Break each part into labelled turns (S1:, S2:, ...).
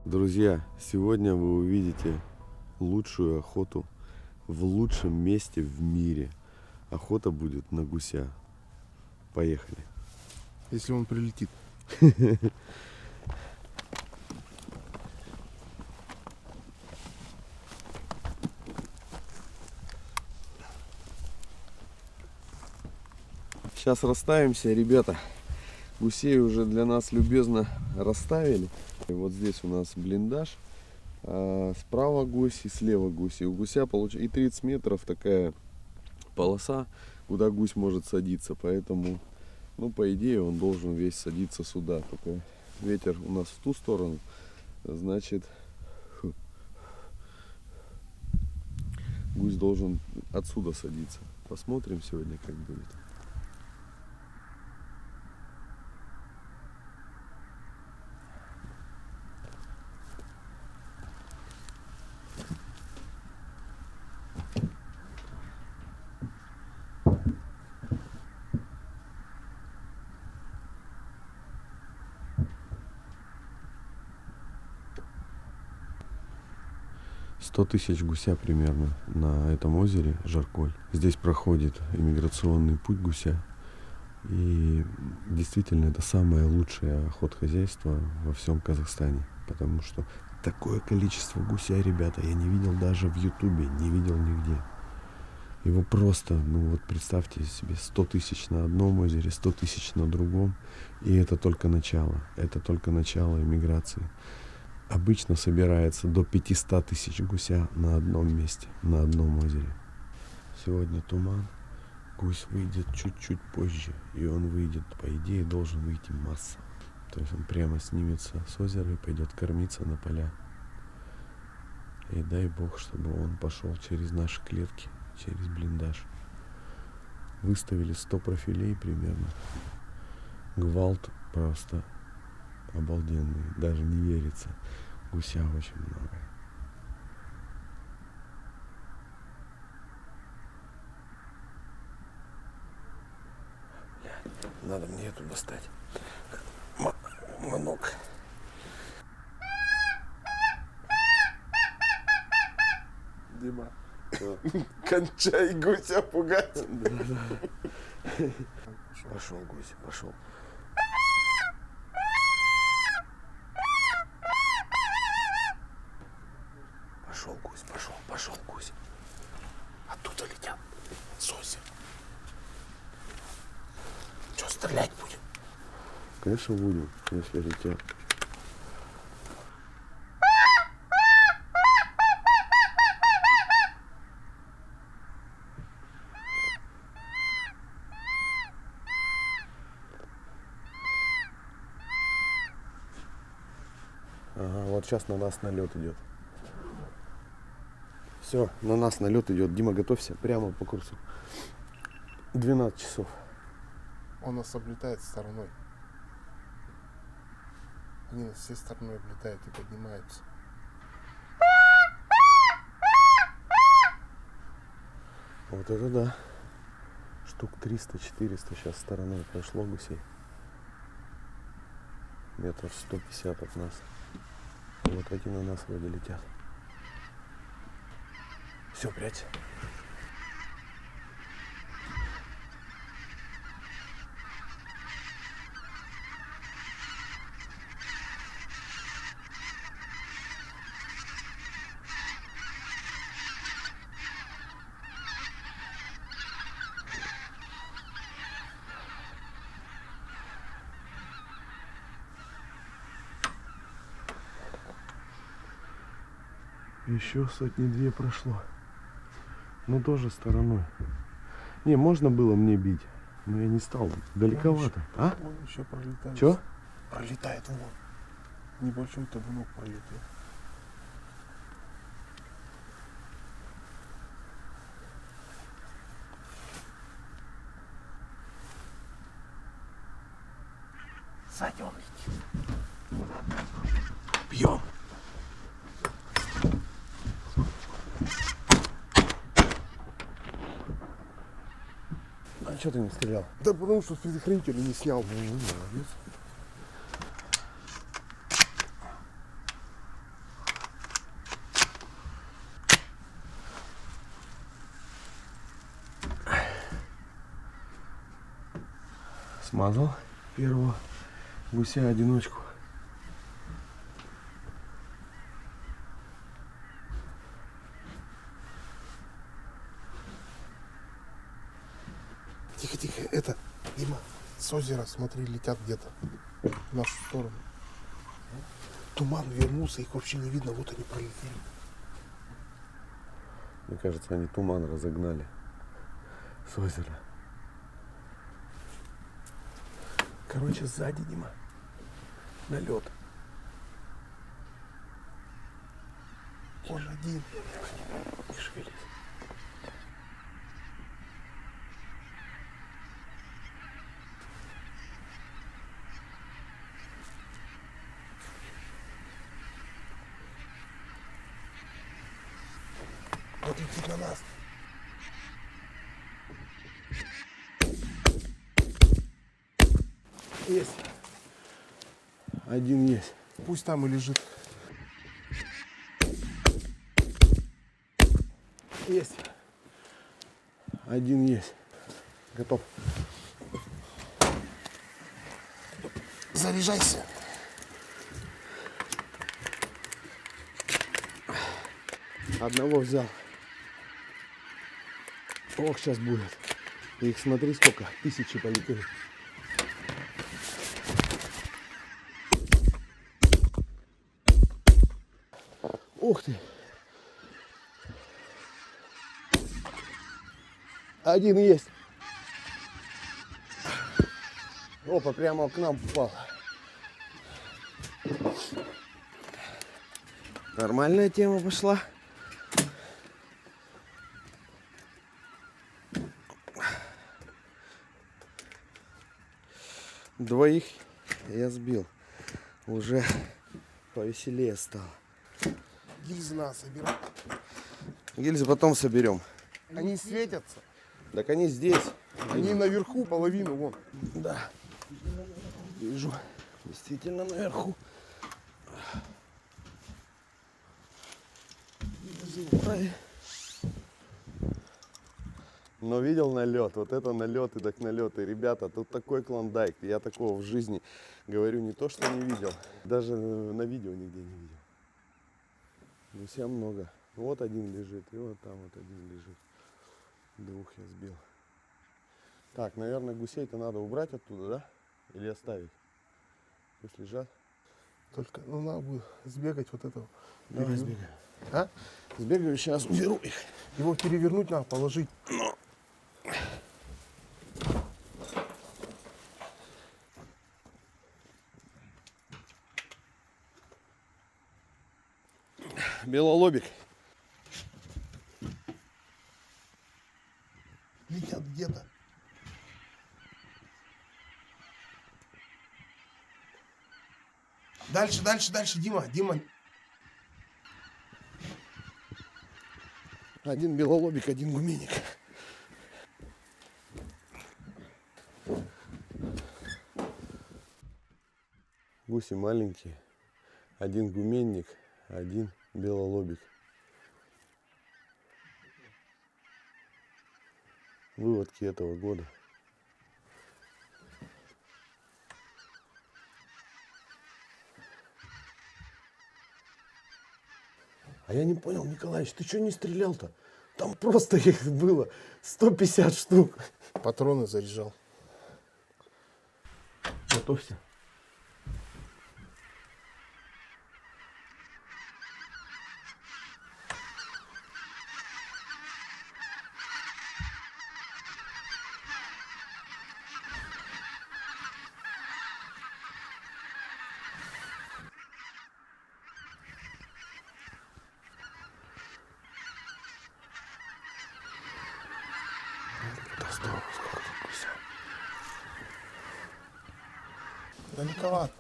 S1: Друзья, сегодня вы увидите лучшую охоту в лучшем месте в мире. Охота будет на гуся. Поехали.
S2: Если он прилетит.
S1: Сейчас расставимся, ребята. Гусей уже для нас любезно расставили. И вот здесь у нас блиндаж. Справа гусь и слева гусь. И у гуся получается и 30 метров такая полоса, куда гусь может садиться. Поэтому, ну, по идее, он должен весь садиться сюда. Только ветер у нас в ту сторону. Значит, гусь должен отсюда садиться. Посмотрим сегодня, как будет. «100 тысяч гуся примерно на этом озере Жарколь. Здесь проходит иммиграционный путь гуся. И действительно это самое лучшее охотхозяйство во всем Казахстане. Потому что такое количество гуся, ребята, я не видел даже в Ютубе, не видел нигде. Его просто, ну вот представьте себе, 100 тысяч на одном озере, 100 тысяч на другом. И это только начало. Это только начало иммиграции. Обычно собирается до 500 тысяч гуся на одном месте, на одном озере. Сегодня туман. Гусь выйдет чуть-чуть позже. И он выйдет, по идее, должен выйти масса. То есть он прямо снимется с озера и пойдет кормиться на поля. И дай бог, чтобы он пошел через наши клетки, через блиндаж. Выставили 100 профилей примерно. Гвалт просто обалденный. Даже не верится. Гуся очень много. Надо мне эту достать. Манок.
S2: Дима,
S1: Кончай гуся пугать.
S2: пошел гусь, пошел. Пошел гусь, пошел гусь. Оттуда летят. С озера. Что, стрелять будем?
S1: Конечно будем, если летят. Ага, вот сейчас на нас налет идет. Все, на нас налет идет. Дима, готовься прямо по курсу. 12 часов.
S2: Он нас облетает стороной. Они нас всей стороной облетают и поднимаются.
S1: Вот это да. Штук 300-400 сейчас стороной прошло гусей. Метров 150 от нас. Вот эти на нас вроде летят. Все, прячь. Еще сотни-две прошло. Ну тоже стороной. Не, можно было мне бить, но я не стал. Далековато. А?
S2: Он еще пролетает.
S1: Че?
S2: Пролетает вон. Небольшой табунок пролетел. Сзади он летит. Бьем.
S1: А что ты не стрелял?
S2: Да потому что с предохранителя не снял.
S1: Молодец. Смазал первого гуся-одиночку.
S2: Тихо, тихо, это, Дима, с озера, смотри, летят где-то в нашу сторону. Туман вернулся, их вообще не видно, вот они пролетели.
S1: Мне кажется, они туман разогнали с озера.
S2: Короче, сзади, Дима, налет. Он один. Не шевелись. Вот летит на нас.
S1: Есть. Один есть.
S2: Пусть там и лежит.
S1: Есть. Один есть. Готов.
S2: Заряжайся.
S1: Одного взял. Ох, сейчас будет. Их смотри сколько. Тысячи полетели. Ух ты. Один есть. Опа, прямо к нам попал. Нормальная тема пошла. Двоих я сбил. Уже повеселее стало.
S2: Гильзы надо собирать.
S1: Гильзы потом соберем.
S2: Они светятся.
S1: Так они здесь.
S2: Они наверху, половину, вон.
S1: Да. Вижу. Действительно наверху. Но видел налет, вот это налеты, так налеты. Ребята, тут такой клондайк. Я такого в жизни, говорю, не то что не видел, даже на видео нигде не видел. Гуся много. Вот один лежит, и вот там вот один лежит. Двух я сбил. Так, наверное, гусей-то надо убрать оттуда, да? Или оставить? Пусть лежат.
S2: Только, ну, надо будет сбегать вот этого.
S1: Давай сбегаем.
S2: А?
S1: Сбегаю, сейчас уберу их.
S2: Его перевернуть надо, положить.
S1: Белолобик.
S2: Летят где-то. Дальше, дальше, дальше, Дима, Дима.
S1: Один белолобик, один гуменник. Гуси маленькие. Один гуменник, один белолобик. Выводки этого года. А я не понял, Николаевич, ты что не стрелял-то? Там просто их было 150 штук.
S2: Патроны заряжал.
S1: Готовься.
S2: Далековато.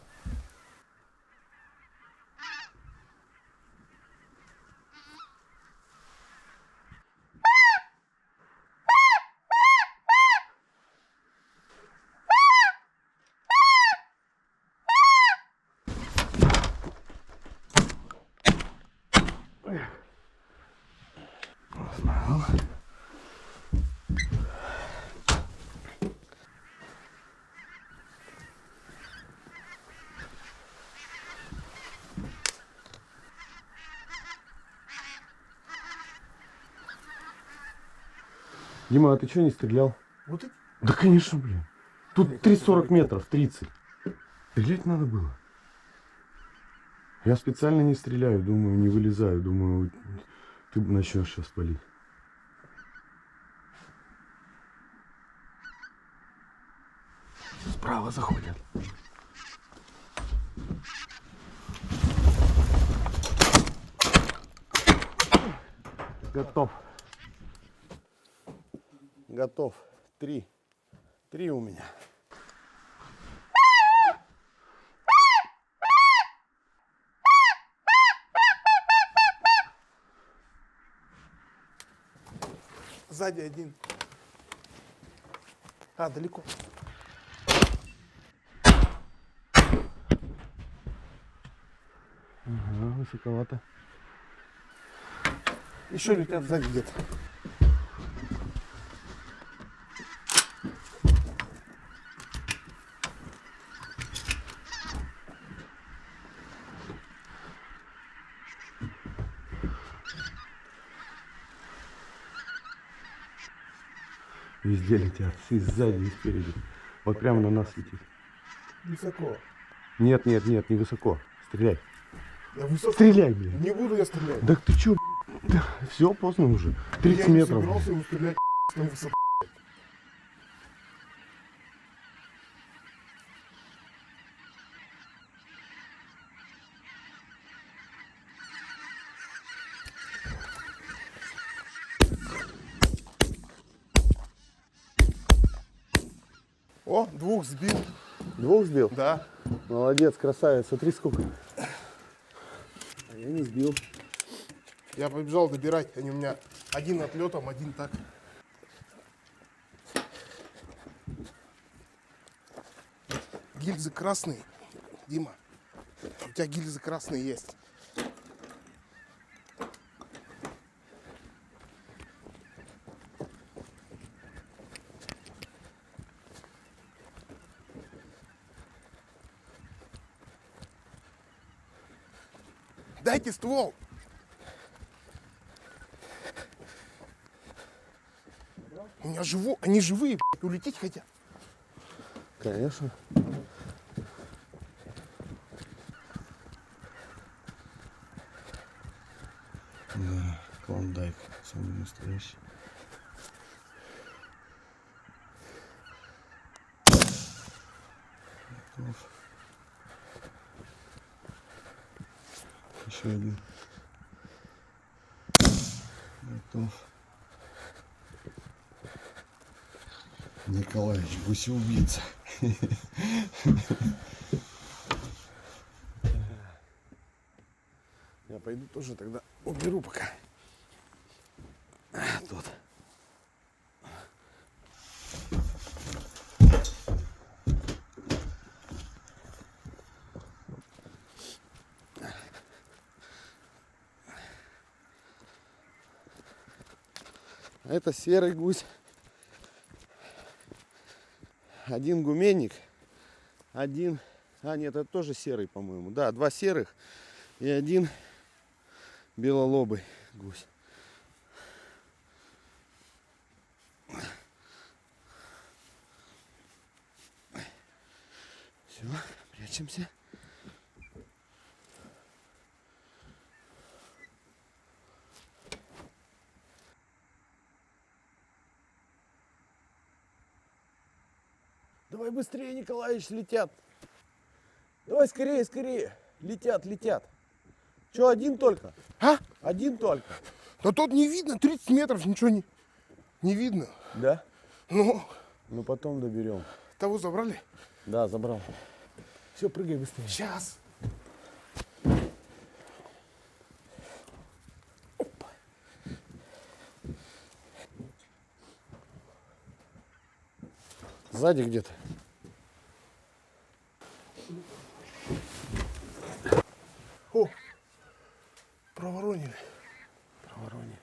S1: Дима, а ты что не стрелял?
S2: Вот эти.
S1: Да, конечно, блин. Тут 30-40 метров, 30. Стрелять надо было. Я специально не стреляю, думаю, не вылезаю. Думаю, ты начнешь сейчас палить. Справа заходят. Готов. Готов. 3. 3 у меня.
S2: Сзади один. А, далеко.
S1: Ага, высоковато.
S2: Еще летят сзади где-то.
S1: Везде летят. И сзади, и спереди. Вот прямо на нас летит.
S2: Высоко.
S1: Нет, нет, нет, не высоко. Стреляй.
S2: Я высоко.
S1: Стреляй, блин.
S2: Не буду я стрелять.
S1: Да ты чё, да, все, поздно уже. 30
S2: я не
S1: метров.
S2: собирался ему стрелять на высоту. О, 2 сбил.
S1: 2 сбил?
S2: Да.
S1: Молодец, красавец. Смотри, сколько. А я не сбил.
S2: Я побежал добирать. Они у меня один отлетом, один так. Гильзы красные. Дима, у тебя гильзы красные есть. Дайте ствол. У меня они живые, блядь, улететь хотят.
S1: Конечно. Да, клондайк, самый настоящий. Готов. Еще один. Готов. Николаевич, гусеубийца. Я пойду тоже тогда уберу пока. Тут. Это серый гусь. Один гуменник, один, нет, это тоже серый, по-моему. Да, 2 серых и 1 белолобый гусь. Все, прячемся. Давай быстрее, Николаевич, летят. Давай скорее, скорее. Летят, летят. Че, один только?
S2: А?
S1: Один только.
S2: Да тут не видно, 30 метров, ничего не видно.
S1: Да?
S2: Ну,
S1: Ну потом доберем.
S2: того забрали?
S1: Да, забрал. Все, прыгай быстрее.
S2: Сейчас. Опа.
S1: Сзади где-то.
S2: О, проворонили.
S1: Проворонили.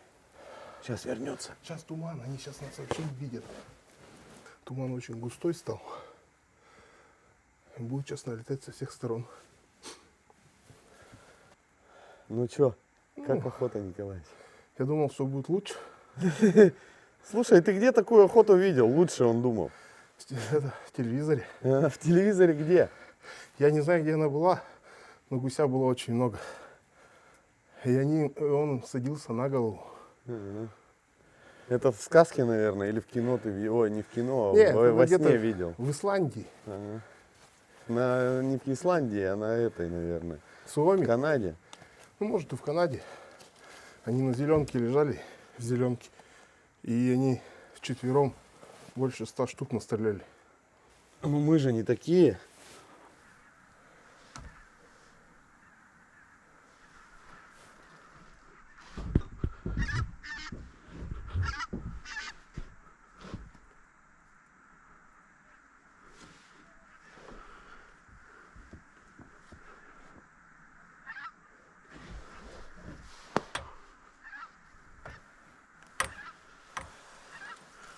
S1: Сейчас вернется.
S2: Сейчас туман, они сейчас нас вообще видят. Туман очень густой стал. Будет сейчас налетать со всех сторон.
S1: Ну чё, как охота, Николаевич?
S2: Я думал, все будет лучше.
S1: Слушай, ты где такую охоту видел? Лучше он думал.
S2: Это в телевизоре.
S1: В телевизоре где?
S2: Я не знаю, где она была, но гуся было очень много. Он садился на голову.
S1: Это в сказке, наверное, или в кино ты видел? Ой, не в кино, а
S2: Нет,
S1: во
S2: где-то
S1: сне видел.
S2: В Исландии.
S1: Не в Исландии, а на этой, наверное. В
S2: Суоми.
S1: Канаде.
S2: Ну, может, и в Канаде. Они на зеленке лежали, в зеленке. И они вчетвером больше 100 штук настреляли.
S1: Ну мы же не такие.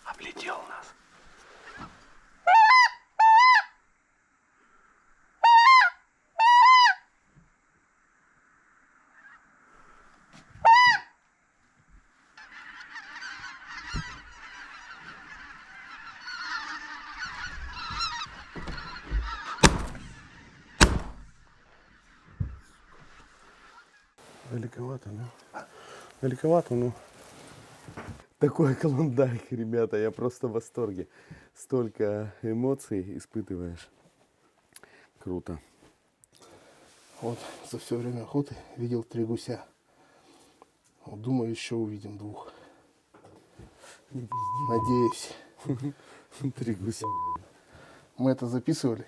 S1: Облетел нас. Далековато, ну. Далековато, ну. Такой клондайк, ребята, я просто в восторге. Столько эмоций испытываешь. Круто.
S2: Вот за все время охоты видел 3 гуся. Вот, думаю, еще увидим 2. Надеюсь.
S1: 3 гуся.
S2: Мы это записывали.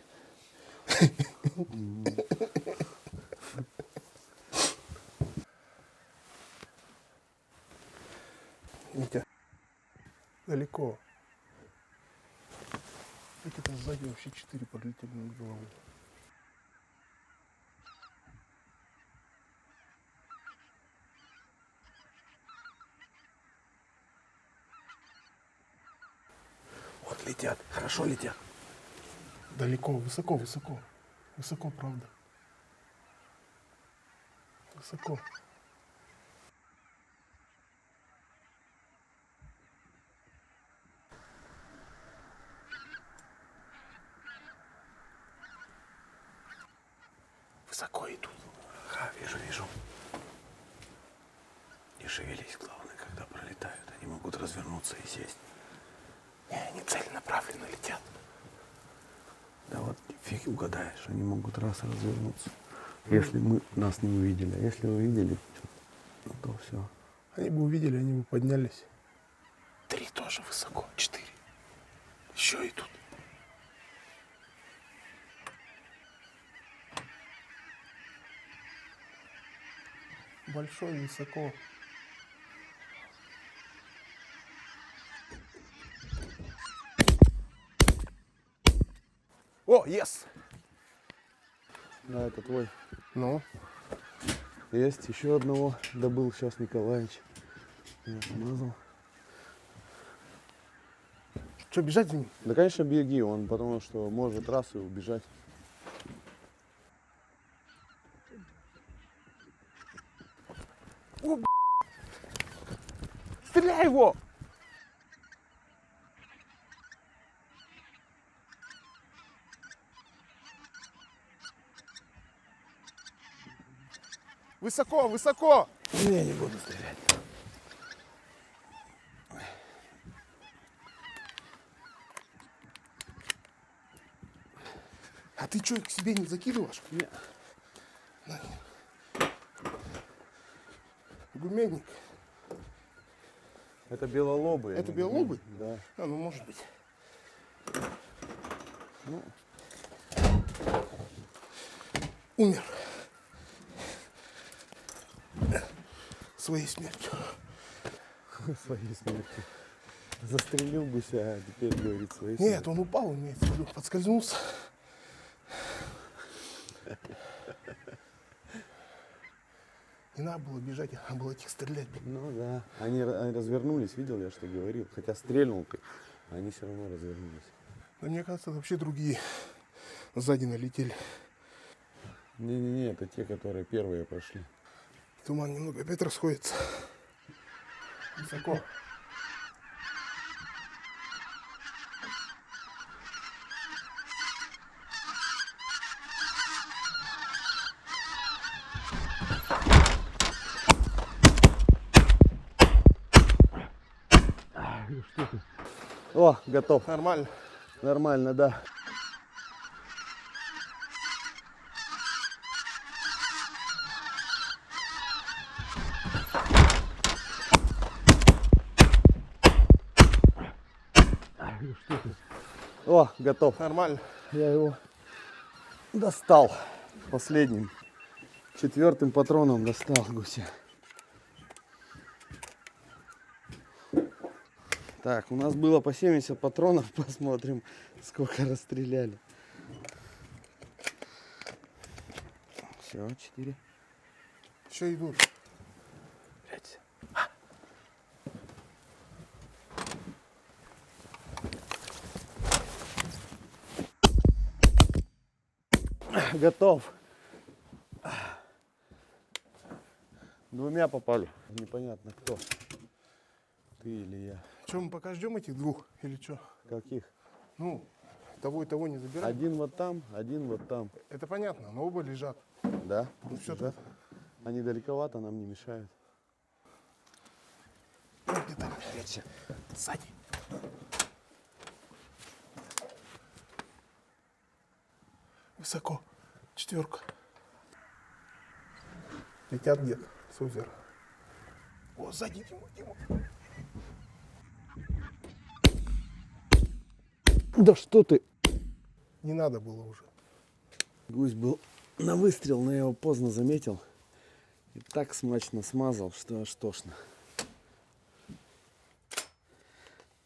S2: Митя, далеко. Эти-то сзади вообще 4 подлетели над головой.
S1: Вот летят, хорошо летят.
S2: Далеко, высоко, высоко. Высоко, правда. Высоко. Высоко идут.
S1: Ага, вижу, вижу. Не шевелись, главное, когда пролетают. Они могут развернуться и сесть.
S2: Не, они целенаправленно летят.
S1: Да вот фиг угадаешь, они могут раз развернуться. Если мы нас не увидели. А если увидели, ну, то все.
S2: Они бы увидели, они бы поднялись. 3 тоже высоко, 4. Еще идут. Большой, высоко. О, yes!
S1: Да, это твой.
S2: Ну,
S1: Есть еще одного добыл сейчас Николаевич. Я смазал.
S2: что, бежать за ним?
S1: Да, конечно, беги, он потому что может раз и убежать.
S2: О, стреляй его! Высоко, высоко!
S1: Я не буду стрелять.
S2: А ты что, к себе не закидываешь?
S1: Нет.
S2: Гуменник.
S1: Это белолобые.
S2: Это белолобый?
S1: Да.
S2: А, ну может быть.
S1: Ну,
S2: Умер. Своей смертью.
S1: своей смертью. Застрелил гуся, а теперь говорит своей
S2: Нет, он упал, имеется в виду, подскользнулся. Не надо было бежать, надо было идти стрелять.
S1: Ну да. Они развернулись, видел я, что говорил. Хотя стрельнул ты, а они все равно развернулись.
S2: Да мне кажется, это вообще другие сзади налетели.
S1: Не-не-не, это те, которые первые прошли.
S2: Туман немного опять расходится. Высоко.
S1: О, готов.
S2: Нормально.
S1: Нормально, да. О, готов.
S2: Нормально.
S1: Я его достал последним. 4-м патроном достал гуся. Так, у нас было по 70 патронов. Посмотрим, сколько расстреляли. Все, 4.
S2: Еще идут.
S1: 5. Готов. 2 попали. Непонятно кто. Ты или я.
S2: Че, мы пока ждем этих двух или что?
S1: Каких?
S2: Ну, того и того не забираем.
S1: Один вот там, один вот там.
S2: Это понятно, но оба лежат.
S1: Да?
S2: Ну все,
S1: Лежат. Они далековато, нам не мешают.
S2: где-то сзади. Высоко. 4. Летят где-то с озера. О, сзади, Дима.
S1: Да что ты?
S2: Не надо было уже.
S1: Гусь был на выстрел, но я его поздно заметил. И так смачно смазал, что аж тошно.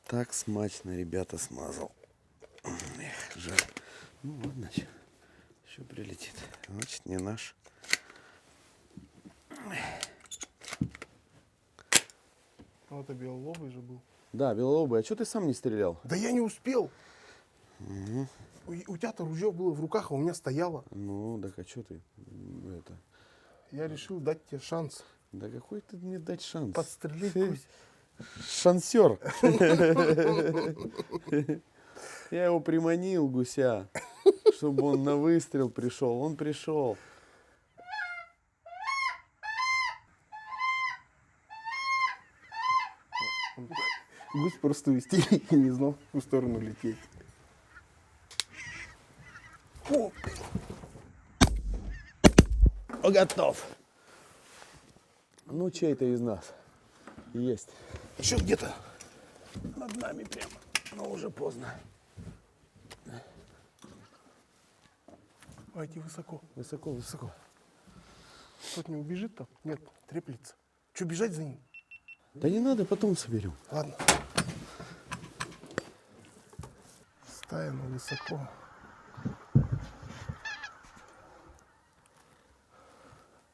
S1: Так смачно, ребята, смазал. Эх, жаль. Ну ладно, еще прилетит. Значит, не наш.
S2: Вот это белолобый же был.
S1: Да, белолобый, а что ты сам не стрелял?
S2: Да я не успел. У тебя-то ружье было в руках, а у меня стояло.
S1: Ну, так а что ты это?
S2: Я решил дать тебе шанс.
S1: Да какой ты мне дать шанс?
S2: Подстрелить
S1: Ты
S2: пусть.
S1: шансер. Я его приманил, гуся, чтобы он на выстрел пришел. Он пришел.
S2: Гусь просто в истерике не знал, в какую сторону лететь. О,
S1: Готов. Ну, чей-то из нас есть.
S2: еще где-то.
S1: Над нами прямо. Но уже поздно.
S2: Давайте высоко.
S1: Высоко, высоко.
S2: Тот не убежит там? Нет, треплется. Че, бежать за ним?
S1: Да не надо, потом соберем.
S2: Ладно. Ставим высоко.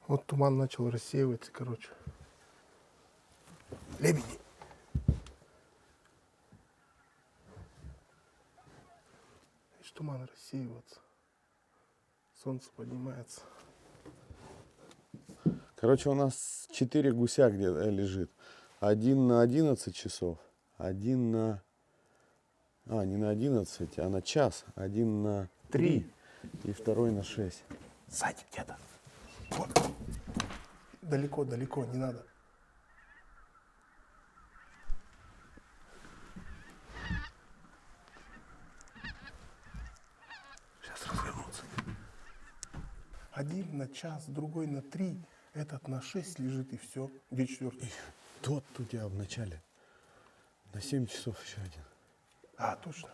S2: Вот туман начал рассеиваться, короче. Лебеди. Видишь, туман рассеивается. Солнце поднимается.
S1: Короче, у нас 4 гуся где лежит. Один на 11 часов. Один на... А, не на 11, а на час. Один на 3. И второй на 6.
S2: Сзади где-то. Вот. Далеко, далеко, не надо. Сейчас развернуться. Один на час, другой на 3. Этот на 6 лежит и все. Где 4-й?
S1: Тот у тебя в начале. На 7 часов еще один.
S2: А, точно.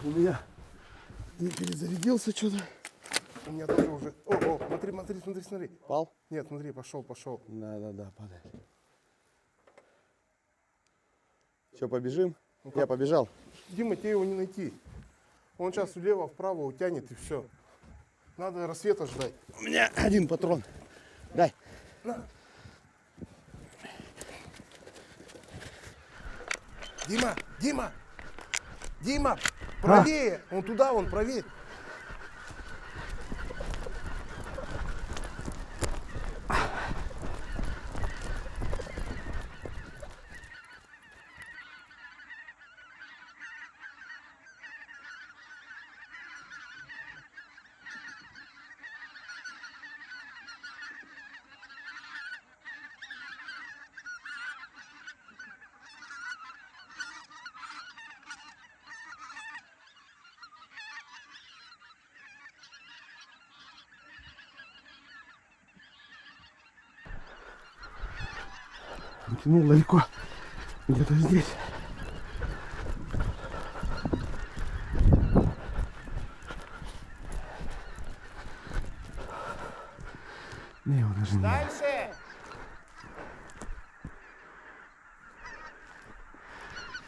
S1: У меня не перезарядился что-то.
S2: У меня тоже уже. О, смотри, смотри, смотри, смотри.
S1: Пал?
S2: Нет, смотри, пошел, пошел.
S1: Да, падает. Что, побежим?
S2: Ну,
S1: Я побежал.
S2: Дима, тебе его не найти. Он сейчас влево, вправо утянет и все. Надо рассвета ждать.
S1: У меня один патрон. Дай.
S2: На. Дима, Дима, Дима, правее. Он туда, он правее. Утянул далеко. Где-то здесь. Не, его даже нет.
S3: Дальше!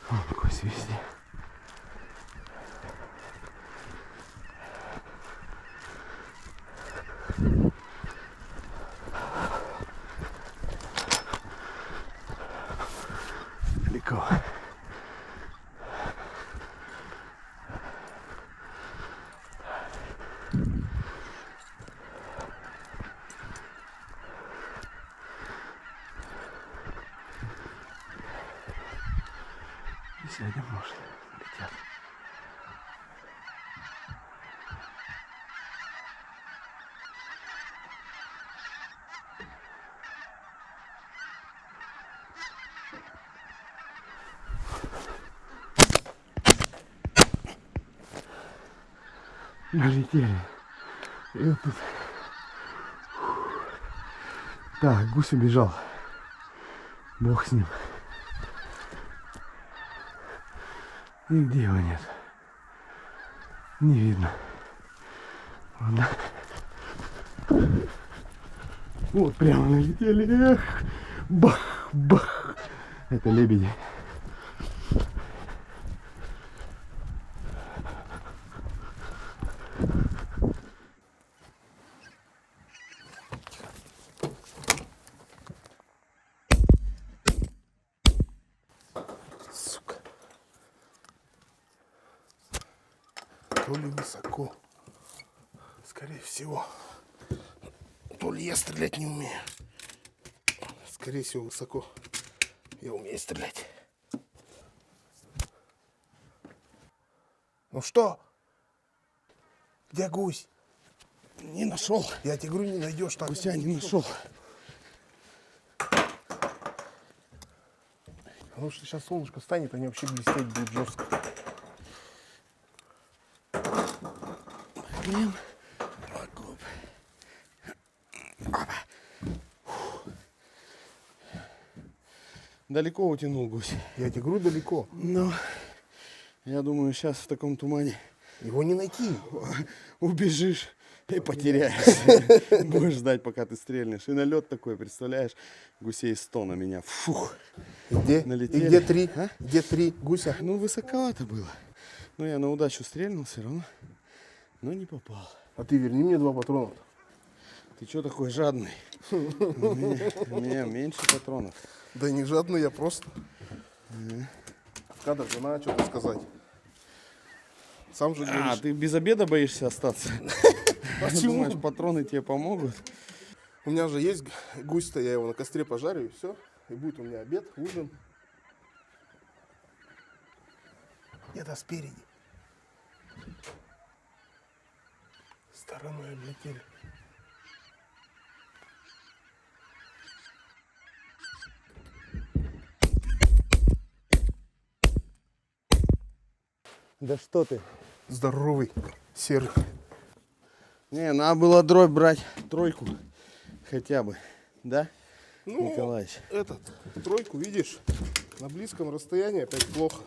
S2: О, какой свисти. Далеко. И сегодня может летят. Налетели. И вот тут. Так, гусь убежал. Бог с ним. И где его нет? Не видно. Ладно. Вот прямо налетели. Эх. Бах, бах. Это лебеди. Сука. То ли высоко. Скорее всего. То ли я стрелять не умею. Скорее всего, высоко. Я умею стрелять. Ну что? Где гусь?
S4: Не нашел.
S2: Я тебе говорю, не найдешь так.
S4: Гуся не нашел.
S2: Потому что сейчас солнышко станет, они вообще блестеть будут жестко.
S4: Блин. Окоп. Далеко утянул гусь.
S2: Я тебе говорю, далеко.
S4: Но я думаю, сейчас в таком тумане
S2: Его не найти.
S4: убежишь и потеряешься. Будешь ждать, пока ты стрельнешь. И налет такой, представляешь, гусей 100 на меня. Фух.
S2: Где?
S4: Налетели.
S2: И где три?
S4: А?
S2: Где три гуся?
S4: Ну, высоковато было. Но я на удачу стрельнул все равно. Но не попал.
S2: А ты верни мне 2 патрона.
S4: Ты что такой жадный? У меня меньше патронов.
S2: Да не жадный, я просто. Надо же, надо что-то сказать. Сам же
S4: А,
S2: говоришь.
S4: ты без обеда боишься остаться?
S2: Почему?
S4: Думаешь, патроны тебе помогут?
S2: У меня же есть гусь-то, я его на костре пожарю и все. И будет у меня обед, ужин. Где-то спереди. Стороной облетели.
S4: Да что ты?
S2: Здоровый, серый.
S4: Не, надо было дробь брать, тройку хотя бы, да,
S2: Ну,
S4: Николаевич?
S2: этот, тройку, видишь, на близком расстоянии опять плохо.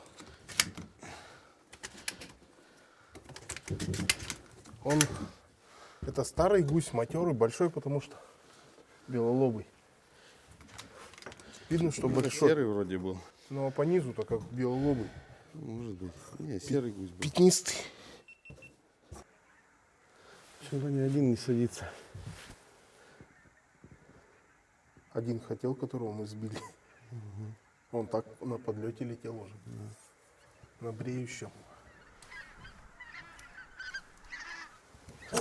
S2: Он, это старый гусь, матерый, большой, потому что белолобый. Видно, что большой.
S4: Серый вроде был,
S2: Ну, а по низу-то как белолобый.
S4: может быть. Не, серый гусь был.
S2: Пятнистый.
S4: Чего ни один не садится.
S2: Один хотел, которого мы сбили. Он так на подлете летел уже. На бреющем.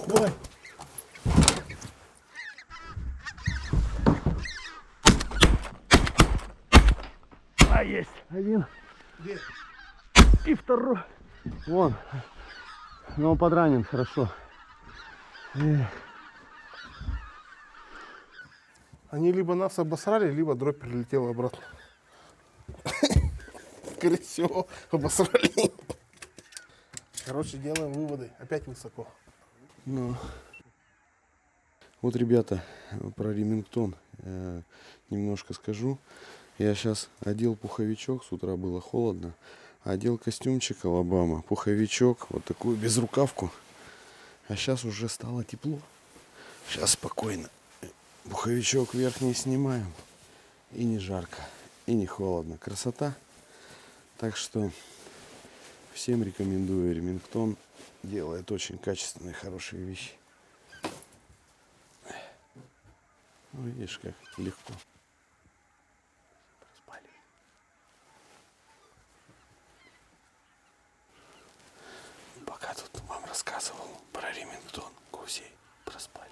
S2: Давай.
S4: А, есть один.
S2: Где?
S4: И второй. Вон. Но он подранен хорошо.
S2: Они либо нас обосрали, либо дробь прилетела обратно. Скорее всего, обосрали. Короче, делаем выводы. Опять высоко.
S4: Ну. Вот, ребята, про Ремингтон немножко скажу. Я сейчас одел пуховичок, с утра было холодно. Одел костюмчик Алабама, пуховичок, вот такую безрукавку. А сейчас уже стало тепло. Сейчас спокойно. Пуховичок верхний снимаем. И не жарко, и не холодно. Красота. Так что всем рекомендую. Ремингтон делает очень качественные, хорошие вещи. Ну, видишь, как легко. Проспали. Пока тут вам рассказывал про Ремингтон, гусей проспали.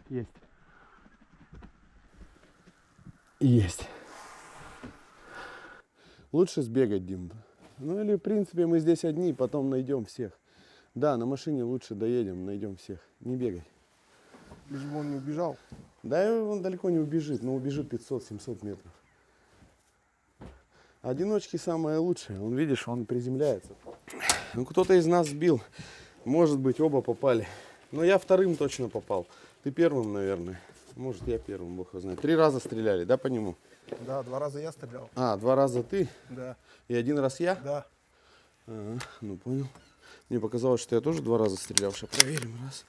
S1: Есть. Есть.
S4: Лучше сбегать, Дим. Ну или, в принципе, мы здесь одни, потом найдем всех. Да, на машине лучше доедем, найдем всех. Не бегай.
S2: Лишь бы он не убежал.
S4: Да, он далеко не убежит, но убежит 500-700 метров. Одиночки самое лучшее. Он, видишь, он приземляется. Ну, кто-то из нас сбил. Может быть, оба попали. Но я вторым точно попал. Ты первым, наверное. Может, я первым, бог его знает. 3 раза стреляли, да, по нему?
S2: Да, 2 раза я стрелял.
S4: А, 2 раза ты
S2: Да,
S4: и 1 раз я?
S2: да.
S4: Ага, ну понял. Мне показалось, что я тоже 2 раза стрелял. Сейчас проверим. Раз.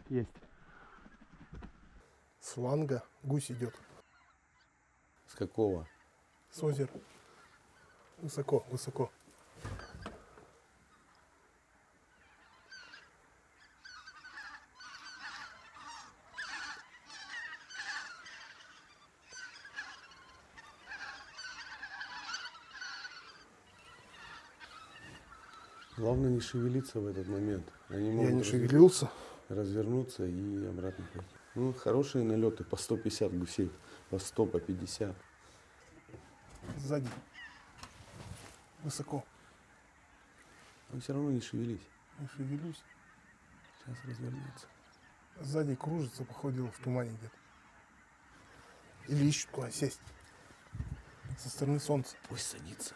S1: Есть.
S2: С фланга гусь идет.
S4: С какого?
S2: С озера. Высоко, высоко.
S4: Главное не шевелиться в этот момент. Они
S2: Я
S4: могут
S2: не шевелился.
S4: развернуться и обратно пойти. Ну, хорошие налеты, по 150 гусей, по 100, по 50.
S2: Сзади. Высоко.
S4: Но все равно не шевелись.
S2: Не шевелюсь.
S4: Сейчас развернется.
S2: Сзади кружится, походил в тумане где-то. Или ищут куда сесть. Со стороны солнца.
S4: Пусть садится.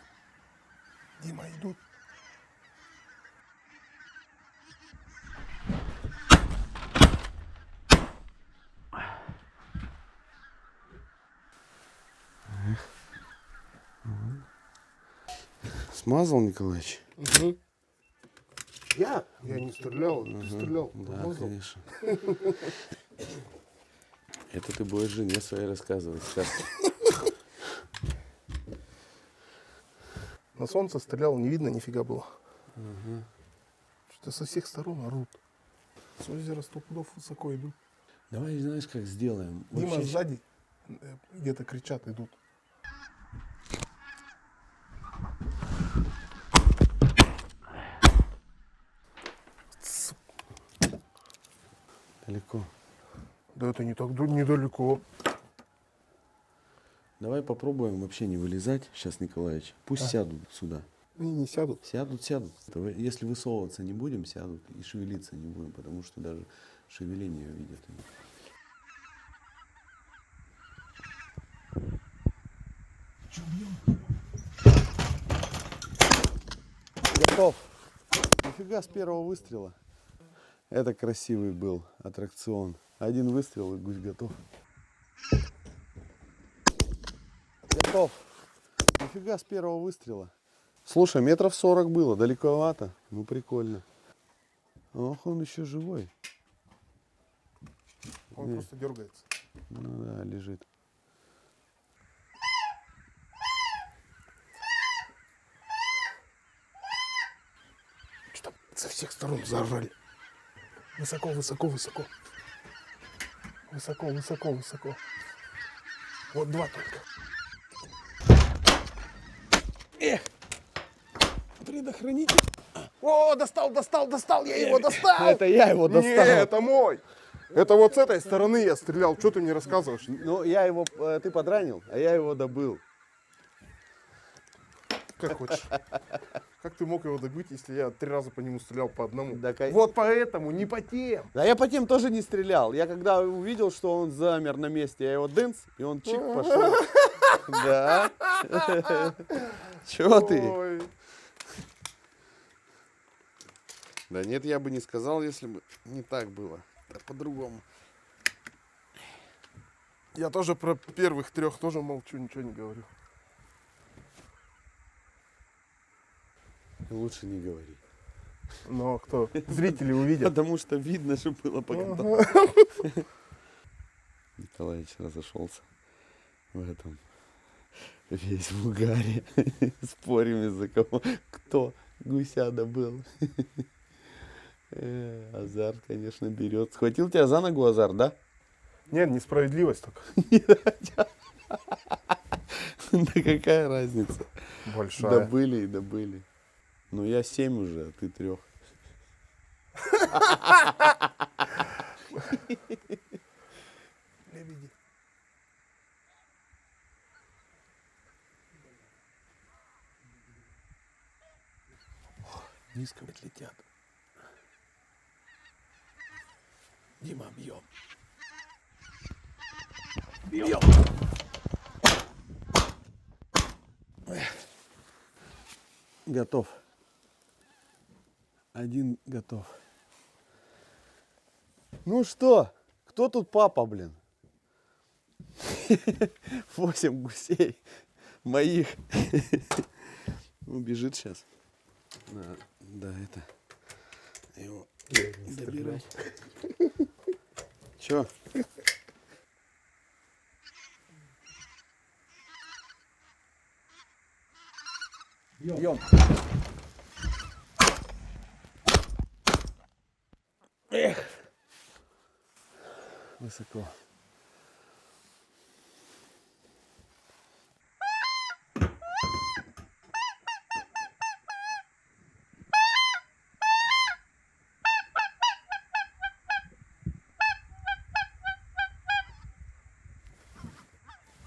S2: Дима, идут.
S4: Смазал, Николаевич?
S2: Угу. Я не стрелял, ты стрелял.
S4: Да,
S2: Промазал.
S4: конечно. Это ты будешь жене своей рассказывать. Сказки.
S2: На солнце стрелял, не видно нифига было. Что-то со всех сторон орут. С озера 100 пудов высоко идут.
S4: Давай, знаешь, как сделаем?
S2: Дима,
S4: Вообще,
S2: сзади где-то кричат, идут.
S4: далеко.
S2: Да это не так недалеко.
S4: Давай попробуем вообще не вылезать сейчас, Николаевич. Пусть сядут сюда.
S2: Они не сядут.
S4: Сядут. Если высовываться не будем, сядут и шевелиться не будем, потому что даже шевеление видят. Готов. Нифига с первого выстрела. Это красивый был аттракцион. 1 выстрел и гусь готов. Готов. Нифига с первого выстрела. Слушай, 40 метров было, далековато. Ну прикольно. Ох, он еще живой.
S2: Он просто дергается.
S4: Ну да, лежит.
S2: Что-то со всех сторон заржали. Высоко, высоко, высоко. Высоко, высоко, высоко. Вот 2 только. Предохранитель. О, достал, я его достал.
S4: Это я его достал.
S2: Не, это мой. Это вот с этой стороны я стрелял. Что ты мне рассказываешь?
S4: Ну, я его, ты подранил, а я его добыл.
S2: Как хочешь. Как ты мог его добыть, если я 3 раза по нему стрелял по одному?
S4: Да,
S2: Вот поэтому, не по тем.
S4: Да я по тем тоже не стрелял. Я когда увидел, что он замер на месте, я его дынц, и он чик пошел. Да. Чего ты?
S2: Ой.
S4: Да нет, я бы не сказал, если бы не так было. Да по-другому.
S2: Я тоже про первых 3 тоже молчу, ничего не говорю.
S4: Лучше не говори.
S2: Но кто? Зрители увидят.
S4: Потому что видно, что было по контакту.
S2: Ага.
S4: Николаевич разошелся в этом. Весь в угаре. Спорим из-за кого. Кто гуся добыл. Азар, конечно, берет. Схватил тебя за ногу Азар, да?
S2: Нет, несправедливость только.
S4: Да какая разница?
S2: Большая.
S4: Добыли и добыли. Ну я 7 уже, а ты 3.
S2: Лебеди.
S4: Низко ведь летят. Дима, бьем. Бьем. Готов. 1 готов. Ну что, кто тут папа, блин? 8 гусей моих. Убежит сейчас. Да, это. Его доберем. Чё? Бьем. Эх. Высоко.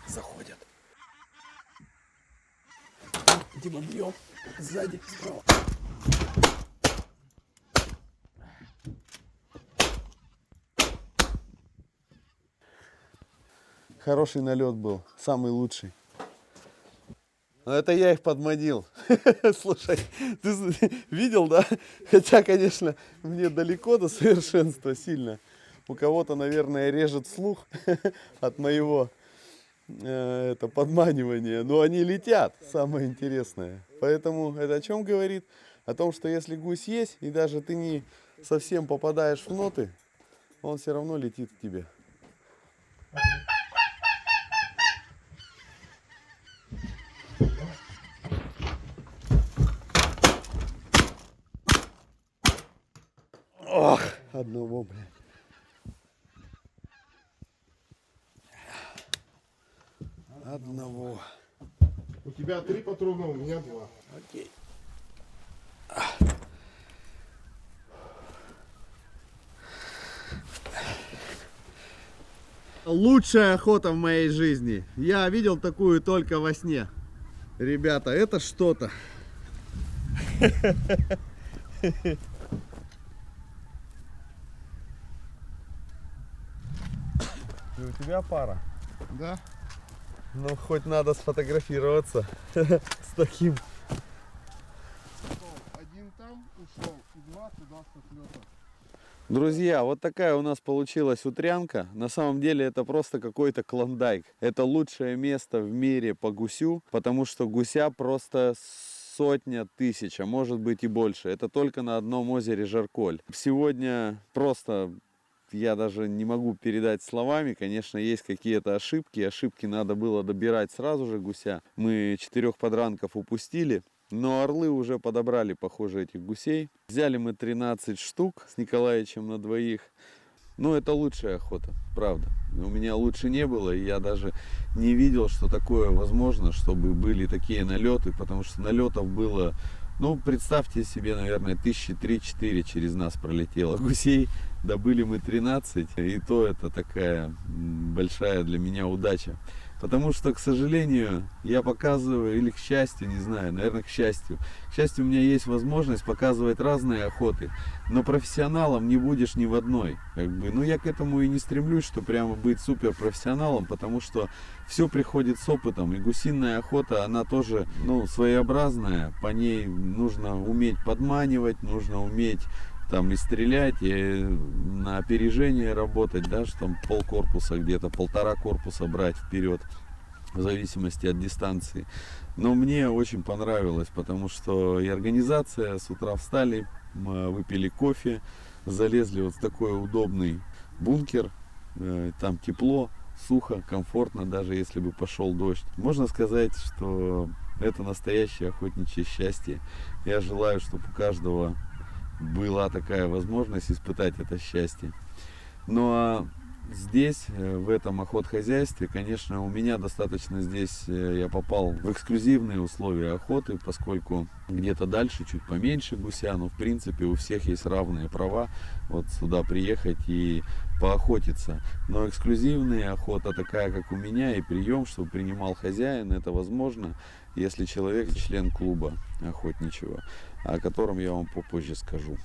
S4: Заходят. Дима, бьем. Сзади, справа. Хороший налет был, самый лучший. Но это я их подманил. Слушай, ты видел, да? Хотя, конечно, мне далеко до совершенства сильно. У кого-то, наверное, режет слух от моего это подманивания. Но они летят, самое интересное. Поэтому это о чем говорит? О том, что если гусь есть, и даже ты не совсем попадаешь в ноты, он все равно летит к тебе. Ох, одного, блядь. Одного.
S2: У тебя 3 патрона, у меня 2.
S4: Окей. Лучшая охота в моей жизни. Я видел такую только во сне. Ребята, это что-то. И у тебя пара.
S2: Да?
S4: Ну, хоть надо сфотографироваться с таким.
S2: Один там ушел, и 2 туда с отлета.
S4: Друзья, вот такая у нас получилась утрянка. На самом деле это просто какой-то клондайк. Это лучшее место в мире по гусю, потому что гуся просто сотня тысяч, а может быть и больше. Это только на одном озере Жарколь. Сегодня просто я даже не могу передать словами. Конечно, есть какие-то ошибки. Ошибки надо было добирать сразу же гуся. Мы 4 подранков упустили. Но орлы уже подобрали, похоже, этих гусей. Взяли мы 13 штук с Николаевичем на двоих. Ну, это лучшая охота, правда. У меня лучше не было, и я даже не видел, что такое возможно, чтобы были такие налеты, потому что налетов было, ну, представьте себе, наверное, 3-4 через нас пролетело гусей. Добыли мы 13, и то это такая большая для меня удача.
S3: Потому что, к сожалению, я показываю, или к счастью, не знаю, наверное, к счастью. К счастью, у меня есть возможность показывать разные охоты. Но профессионалом не будешь ни в одной. Как бы. Ну, я к этому и не стремлюсь, что прямо быть суперпрофессионалом, потому что все приходит с опытом. И гусиная охота, она тоже, ну, своеобразная. По ней нужно уметь подманивать, нужно уметь там и стрелять, и на опережение работать, да, что там полкорпуса где-то, полтора корпуса брать вперед, в зависимости от дистанции. Но мне очень понравилось, потому что и организация, с утра встали, мы выпили кофе, залезли вот в такой удобный бункер, там тепло, сухо, комфортно, даже если бы пошел дождь. Можно сказать, что это настоящее охотничье счастье. Я желаю, чтобы у каждого была такая возможность испытать это счастье. Ну а здесь, в этом охотхозяйстве, конечно, у меня достаточно здесь, я попал в эксклюзивные условия охоты, поскольку где-то дальше чуть поменьше гуся, но в принципе у всех есть равные права вот сюда приехать и поохотиться. Но эксклюзивная охота такая, как у меня, и прием, чтобы принимал хозяин, это возможно, если человек член клуба охотничьего, о котором я вам попозже скажу.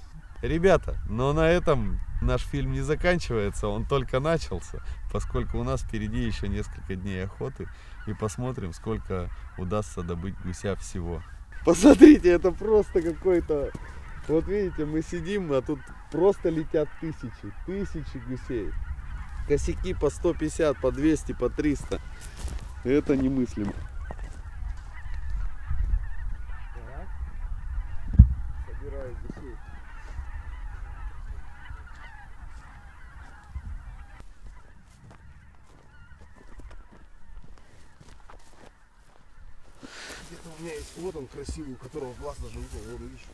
S3: Ребята, но на этом наш фильм не заканчивается, он только начался, поскольку у нас впереди еще несколько дней охоты, и посмотрим, сколько удастся добыть гуся всего. Посмотрите, это просто какой-то... Вот видите, мы сидим, а тут просто летят тысячи гусей. Косяки по 150, по 200, по 300. Это немыслимо. Собираю гусей.
S2: Где-то у меня есть, вот он красивый, у которого глаз даже не был, вот видишь,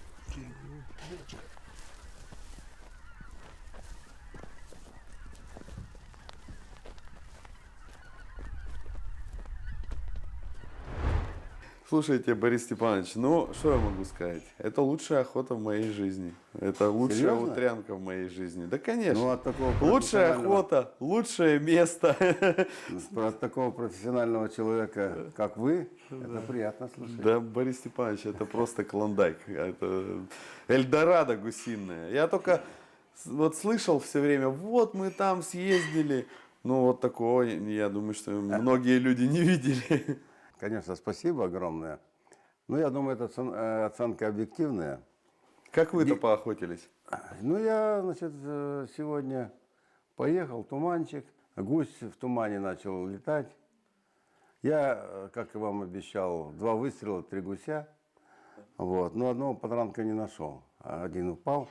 S2: дырочка.
S4: Слушайте, Борис Степанович, ну, что я могу сказать? Это лучшая охота в моей жизни. Это лучшая
S5: Серьезно?
S4: утрянка в моей жизни. Да, конечно.
S5: Ну, от такого
S4: Лучшая
S5: профессионального-
S4: охота, лучшее место.
S5: От такого профессионального человека, как вы, это приятно слышать.
S4: Да, Борис Степанович, это просто клондайк. Это Эльдорадо гусиное. Я только вот слышал все время, вот мы там съездили. Ну, вот такого, я думаю, что многие люди не видели.
S5: Конечно, спасибо огромное. Ну, я думаю, это оценка объективная.
S4: Как вы-то поохотились?
S5: Ну, я, значит, сегодня поехал, туманчик, гусь в тумане начал летать. Я, как и вам обещал, 2 выстрела, 3 гуся. Вот. Но одного подранка не нашел, а один упал.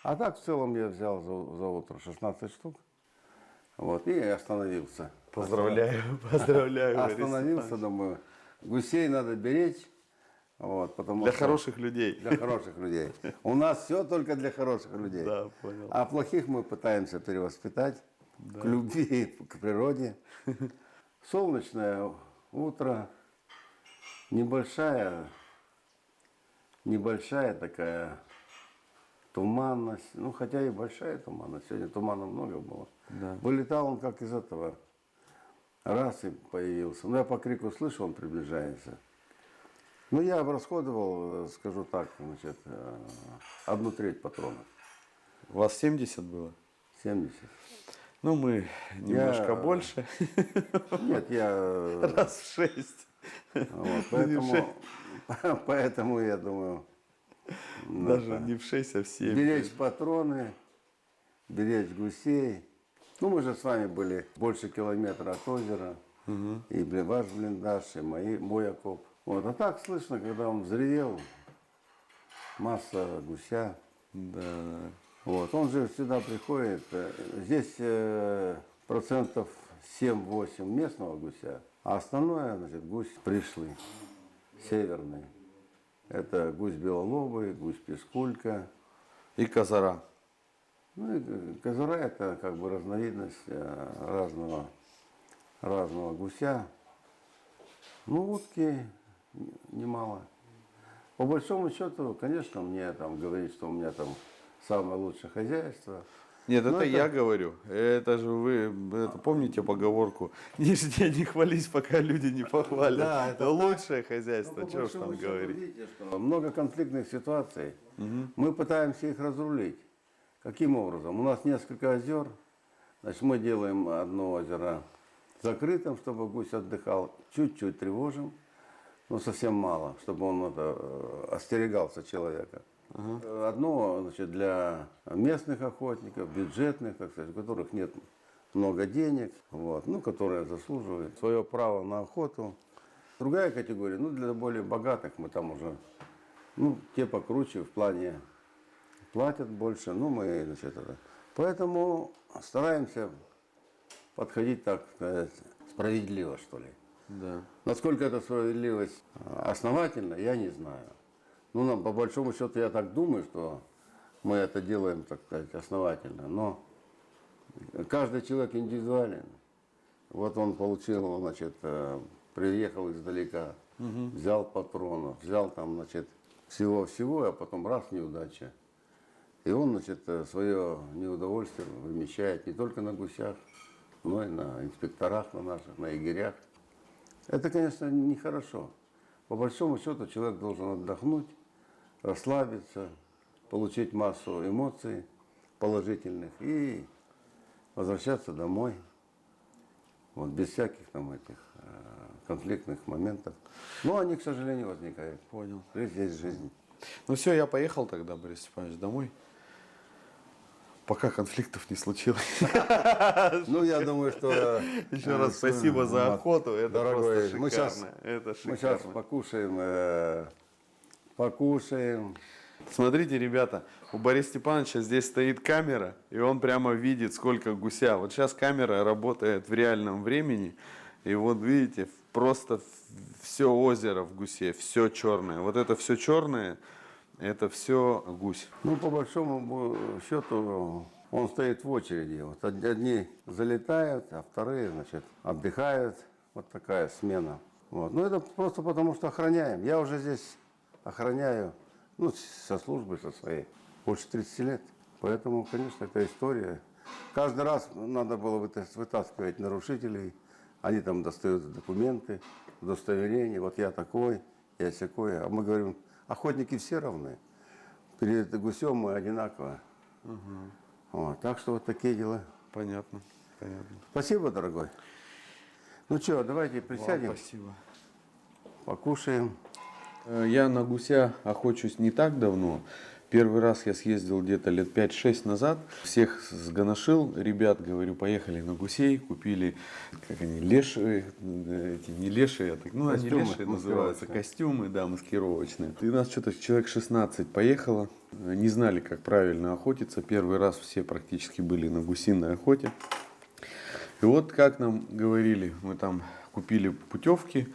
S5: А так, в целом, я взял за утро 16 штук. Вот, и остановился.
S4: Поздравляю, поздравляю. Борис
S5: Остановился,
S4: Степанович.
S5: думаю, гусей надо беречь. Вот, потому
S4: Для
S5: что-
S4: хороших людей.
S5: Для хороших людей. У нас все только для хороших людей.
S4: Да, понял.
S5: А плохих мы пытаемся перевоспитать к любви, к природе. Солнечное утро, небольшая такая туманность. Ну, хотя и большая туманность. Сегодня тумана много было.
S4: Да.
S5: Вылетал он как из этого. Раз и появился. Ну, я по крику слышу, он приближается. Ну, я расходовал, скажу так, значит, 1/3 патронов.
S4: У вас 70 было?
S5: 70.
S4: Ну, мы немножко больше.
S5: Нет, я...
S4: Раз в 6.
S5: Вот, поэтому я думаю...
S4: Даже не в 6, а в 7.
S5: Беречь патроны, беречь гусей. Ну, мы же с вами были больше километра от озера. И ваш блиндаж, и мой окоп. Вот, а так слышно, когда он взревел, масса гуся.
S4: Да.
S5: Вот, он же сюда приходит. Здесь процентов 7-8 местного гуся, а остальное, значит, гусь пришлый, северный. Это гусь белолобый, гусь пескулька.
S4: И козара.
S5: Ну и козара это как бы разновидность разного гуся. Ну, утки немало. По большому счету, конечно, мне там говорить, что у меня там самое лучшее хозяйство.
S4: Нет,
S5: Ну,
S4: это
S5: это-
S4: я говорю. Это же вы, это помните поговорку? Не жди, не хвались, пока люди не похвалят.
S5: Да, это
S4: лучшее
S5: Ну,
S4: хозяйство,
S5: по
S4: что ж
S5: большому
S4: там
S5: счету,
S4: говорить.
S5: видите, что много конфликтных ситуаций. Мы пытаемся их разрулить. Каким образом? У нас несколько озер. Значит, мы делаем одно озеро закрытым, чтобы гусь отдыхал. Чуть-чуть тревожим, но совсем мало, чтобы он остерегался человека. Одно, значит, для местных охотников, бюджетных, так сказать, у которых нет много денег, вот, ну, которые заслуживают свое право на охоту. Другая категория, ну, для более богатых мы там уже, ну, те покруче в плане платят больше, ну, мы, значит, это. Поэтому стараемся подходить, так сказать, справедливо, что ли.
S4: Да.
S5: Насколько эта справедливость основательна, я не знаю. Ну, по большому счету, я так думаю, что мы это делаем, так сказать, основательно. Но каждый человек индивидуален. Вот он получил, значит, приехал издалека, взял патронов, взял там, значит, всего-всего, а потом раз неудача. И он, значит, свое неудовольствие вымещает не только на гусях, но и на инспекторах на наших, на егерях. Это, конечно, нехорошо. По большому счету человек должен отдохнуть, расслабиться, получить массу эмоций положительных и возвращаться домой. Вот, без всяких там этих конфликтных моментов. Но они, к сожалению, возникают.
S4: Понял.
S5: Жизнь есть жизнь.
S4: Ну все, я поехал тогда, Борис Степанович, домой. Пока конфликтов не случилось.
S5: Ну, я думаю, что...
S4: Еще раз спасибо за
S5: вот,
S4: охоту. Это
S5: дорогой,
S4: просто
S5: мы
S4: шикарно.
S5: сейчас-
S4: Это
S5: Мы сейчас
S4: шикарно.
S5: покушаем.
S4: Смотрите, ребята, у Бориса Степановича здесь стоит камера, и он прямо видит, сколько гуся. Вот сейчас камера работает в реальном времени, и вот видите, просто все озеро в гусе, все черное. Вот это все черное, это все гусь.
S5: Ну, по большому счету, он стоит в очереди. Вот одни залетают, а вторые, значит, отдыхают. Вот такая смена. Вот. Ну, это просто потому, что охраняем. Я уже здесь охраняю, ну, со службы, со своей, больше 30 лет. Поэтому, конечно, это история. Каждый раз надо было вытаскивать нарушителей. Они там достают документы, удостоверения. Вот я такой, я сякой. А мы говорим, охотники все равны. Перед гусем мы одинаково. Вот. Так что вот такие дела.
S4: Понятно, понятно.
S5: Спасибо, дорогой. Ну что, давайте присядем,
S4: Спасибо.
S5: покушаем.
S4: Я на гуся охочусь не так давно. Первый раз я съездил где-то лет 5-6 назад. Всех сгоношил, ребят, говорю, поехали на гусей, купили, как они, лешие, эти, не лешие, а так, ну они
S5: Костюмы
S4: лешие называются,
S5: маскировочные.
S4: костюмы, да, маскировочные. И у нас что-то человек 16 поехало, не знали, как правильно охотиться. Первый раз все практически были на гусиной охоте. И вот как нам говорили, мы там купили путевки.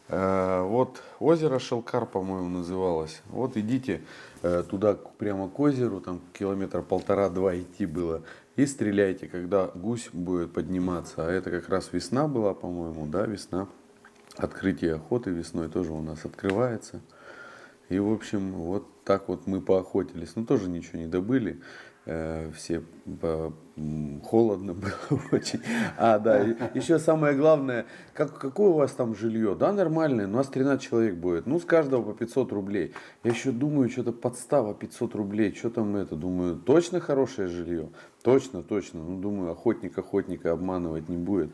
S4: Вот озеро Шелкар, по-моему, называлось. Вот идите туда прямо к озеру, там километра 1,5-2 идти было. И стреляйте, когда гусь будет подниматься. А это как раз весна была, по-моему, да, весна. Открытие охоты весной тоже у нас открывается. И, в общем, вот так вот мы поохотились. Ну, тоже ничего не добыли. Все холодно было очень. А, да, еще самое главное, какое у вас там жилье? Да, нормальное, у нас 13 человек будет. Ну, с каждого по 500 рублей. Я еще думаю, что-то подстава 500 рублей. Что там это? Думаю, точно хорошее жилье? Точно, точно. Ну, думаю, охотник охотника обманывать не будет.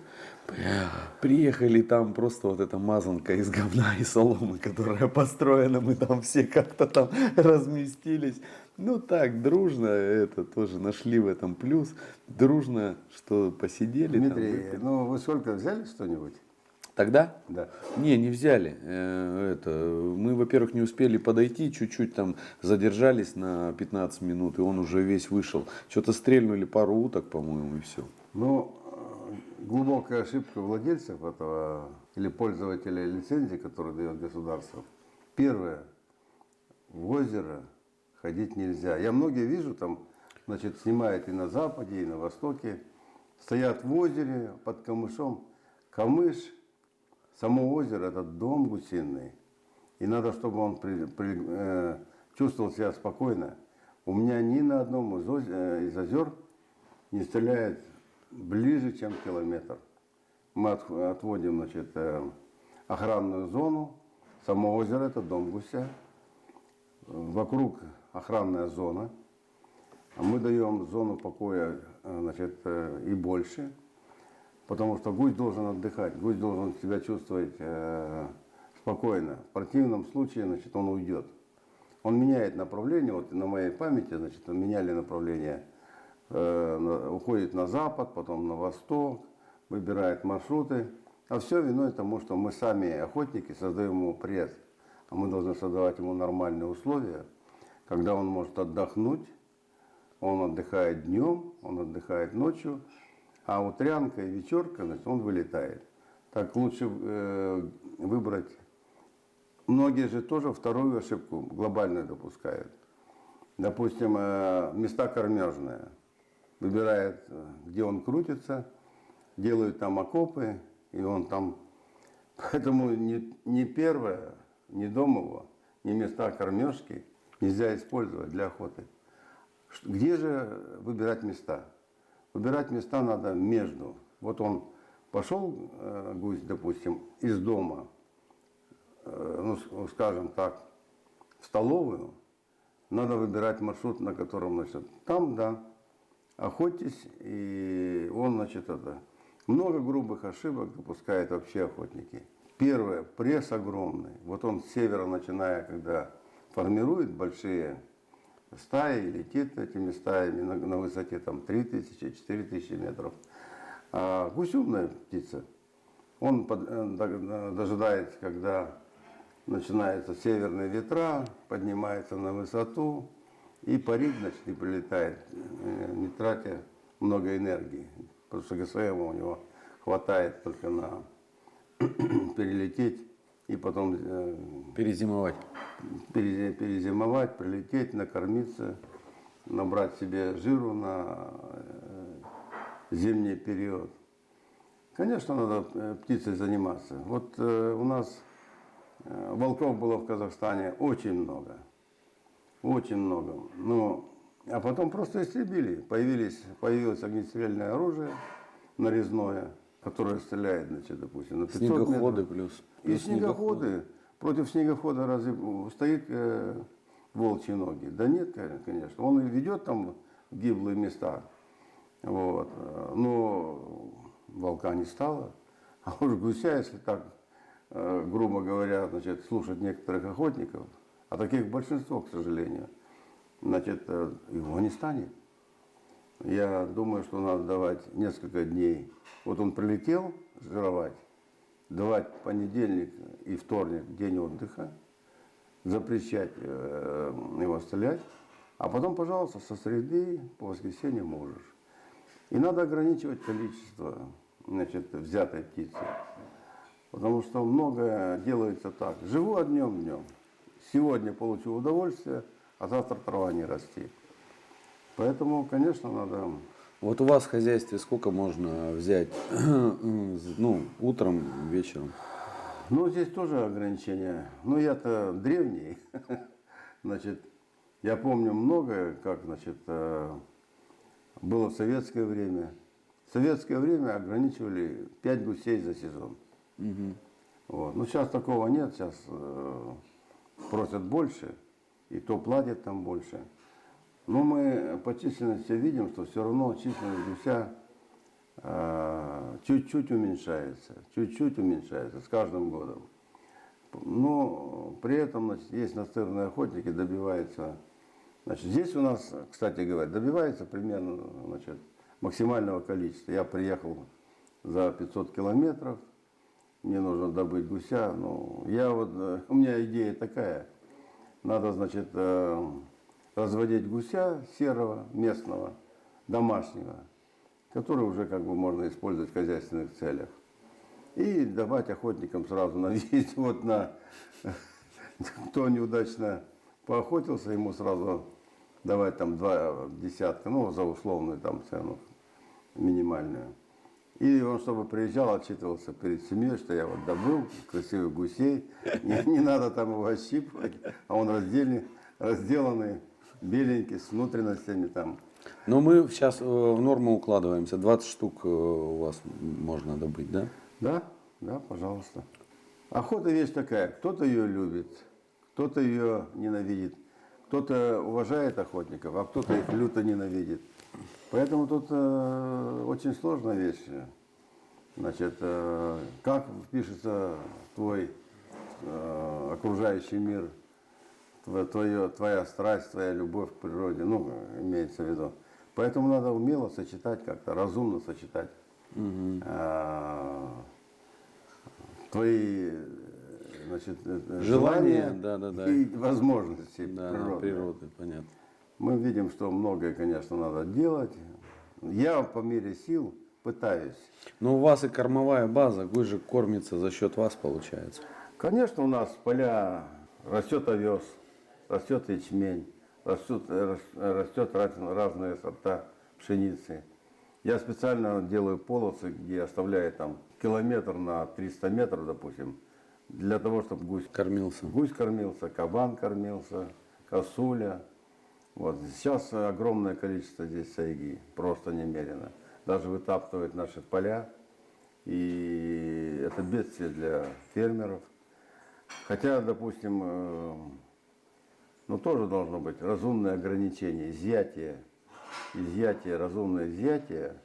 S4: Приехали, там просто вот эта мазанка из говна и соломы, которая построена, мы там все как-то там разместились. Ну так, дружно это тоже нашли в этом плюс. Дружно, что посидели.
S5: Дмитрий,
S4: там, выпили.
S5: ну вы сколько взяли что-нибудь?
S4: Тогда?
S5: Да.
S4: Не взяли. Мы, во-первых, не успели подойти, чуть-чуть там задержались на 15 минут, и он уже весь вышел. Что-то стрельнули пару уток, по-моему, и все.
S5: Ну, глубокая ошибка владельцев этого или пользователя лицензии, которую дает государство. Первое, в озеро ходить нельзя. Я многие вижу, там, значит, снимают и на западе, и на востоке. Стоят в озере под камышом. Камыш, само озеро, это дом гусиный. И надо, чтобы он чувствовал себя спокойно. У меня ни на одном из озер не стреляет ближе, чем километр. Мы отводим, значит, охранную зону. Само озеро – это дом гуся. Вокруг охранная зона. А мы даем зону покоя, значит, и больше. Потому что гусь должен отдыхать, гусь должен себя чувствовать спокойно. В противном случае, значит, он уйдет. Он меняет направление. Вот на моей памяти, значит, меняли направление. Уходит на запад, потом на восток, выбирает маршруты. А все виной тому, что мы сами, охотники, создаем ему пресс. А мы должны создавать ему нормальные условия, когда он может отдохнуть. Он отдыхает днем, он отдыхает ночью, а утрянка и вечерка, значит, он вылетает. Так лучше выбрать. Многие же тоже вторую ошибку глобальную допускают. Допустим, места кормежные. Выбирает, где он крутится, делают там окопы, и он там. Поэтому ни первое, ни дом его, ни места кормежки нельзя использовать для охоты. Где же выбирать места? Выбирать места надо между. Вот он пошел, гусь, допустим, из дома, ну, скажем так, в столовую, надо выбирать маршрут, на котором, значит, там, да, охотитесь, и он, значит, это. Много грубых ошибок допускают вообще охотники. Первое, пресс огромный. Вот он с севера, начиная, когда формирует большие стаи, летит этими стаями на высоте там 3000-4000 метров. А гусь умная птица. Он дожидается, когда начинаются северные ветра, поднимается на высоту и парит, значит, и прилетает, не тратя много энергии. Потому что ГСМ у него хватает только на перелететь и потом
S4: Перезимовать.
S5: перезимовать, прилететь, накормиться, набрать себе жиру на зимний период. Конечно, надо птицей заниматься. Вот у нас волков было в Казахстане очень много. Очень много. Но, а потом просто истребили. Появилось огнестрельное оружие нарезное, которое стреляет, значит, допустим, на 500
S4: Снегоходы
S5: метров.
S4: плюс.
S5: И снегоходы. Против снегохода разве стоит волчьи ноги? Да нет, конечно. Он и ведет там в гиблые места. Вот. Но волка не стало. А уж гуся, если так, грубо говоря, значит, слушать некоторых охотников, а таких большинство, к сожалению, значит, его не станет. Я думаю, что надо давать несколько дней. Вот он прилетел жировать, давать понедельник и вторник день отдыха, запрещать его стрелять, а потом, пожалуйста, со среды по воскресенье можешь. И надо ограничивать количество, значит, взятой птицы. Потому что многое делается так. Живу одним днем. Сегодня получу удовольствие, а завтра трава не расти. Поэтому, конечно, надо.
S4: Вот у вас в хозяйстве сколько можно взять, ну, утром, вечером?
S5: Ну, здесь тоже ограничения. Ну, я-то древний. Значит, я помню многое, как, значит, было в советское время. В советское время ограничивали 5 гусей за сезон. Вот. Ну, сейчас такого нет, сейчас просят больше, и то платят там больше. Но мы по численности видим, что все равно численность гуся чуть-чуть уменьшается с каждым годом. Но при этом, значит, есть настырные охотники, добиваются. Значит, здесь у нас, кстати говоря, добивается примерно, значит, максимального количества. Я приехал за 500 километров, мне нужно добыть гуся. Ну, у меня идея такая. Надо, значит, разводить гуся серого, местного, домашнего, который уже как бы можно использовать в хозяйственных целях. И давать охотникам сразу на весь, вот на кто неудачно поохотился, ему сразу давать там 2 десятка, ну, за условную там цену минимальную. И он, чтобы приезжал, отчитывался перед семьей, что я вот добыл красивых гусей, не надо там его ощипывать, а он разделанный, беленький, с внутренностями там.
S4: Но мы сейчас в норму укладываемся. 20 штук у вас можно добыть, да?
S5: Да, да, пожалуйста. Охота вещь такая. Кто-то ее любит, кто-то ее ненавидит. Кто-то уважает охотников, а кто-то их люто ненавидит. Поэтому тут очень сложная вещь. Значит, как впишется твой окружающий мир, твоя страсть, твоя любовь к природе, ну, имеется в виду. Поэтому надо умело сочетать как-то, разумно сочетать твои, значит, желания и возможности
S4: природы, понятно.
S5: Мы видим, что многое, конечно, надо делать. Я по мере сил пытаюсь.
S4: Но у вас и кормовая база, гусь же кормится за счет вас, получается.
S5: Конечно, у нас поля, растет овес, растет ячмень, растет разные сорта пшеницы. Я специально делаю полосы, где оставляю там километр на 300 метров, допустим, для того, чтобы гусь кормился, кабан кормился, косуля. Вот. Сейчас огромное количество здесь сайги, просто немерено. Даже вытаптывают наши поля, и это бедствие для фермеров. Хотя, допустим, ну тоже должно быть разумное ограничение, изъятие, разумное изъятие,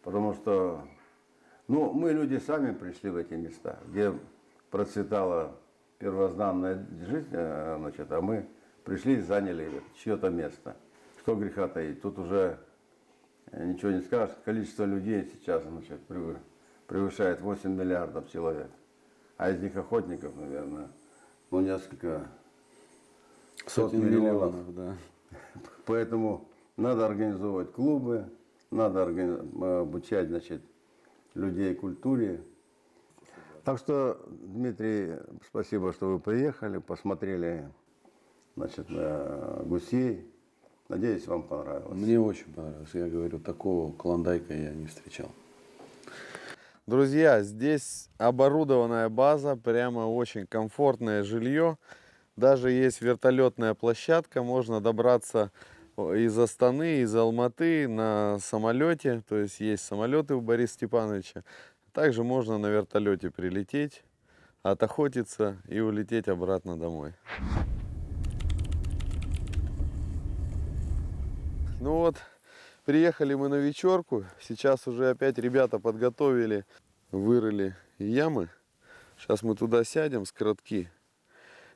S5: потому что, ну, мы люди сами пришли в эти места, где процветала первозданная жизнь, значит, а мы пришли и заняли чье-то место. Что греха таить, тут уже ничего не скажешь, количество людей сейчас, значит, превышает 8 миллиардов человек, а из них охотников, наверное, ну, несколько
S4: сотен миллионов, да.
S5: Поэтому надо организовывать клубы, надо обучать, значит, людей культуре. Так что, Дмитрий, спасибо, что вы приехали, посмотрели, значит, гусей. Надеюсь, вам понравилось.
S4: Мне очень понравилось. Я говорю, такого клондайка я не встречал. Друзья, здесь оборудованная база, прямо очень комфортное жилье. Даже есть вертолетная площадка, можно добраться из Астаны, из Алматы на самолете. То есть есть самолеты у Бориса Степановича. Также можно на вертолете прилететь, отохотиться и улететь обратно домой. Ну вот, приехали мы на вечерку. Сейчас уже опять ребята подготовили, вырыли ямы. Сейчас мы туда сядем с коротки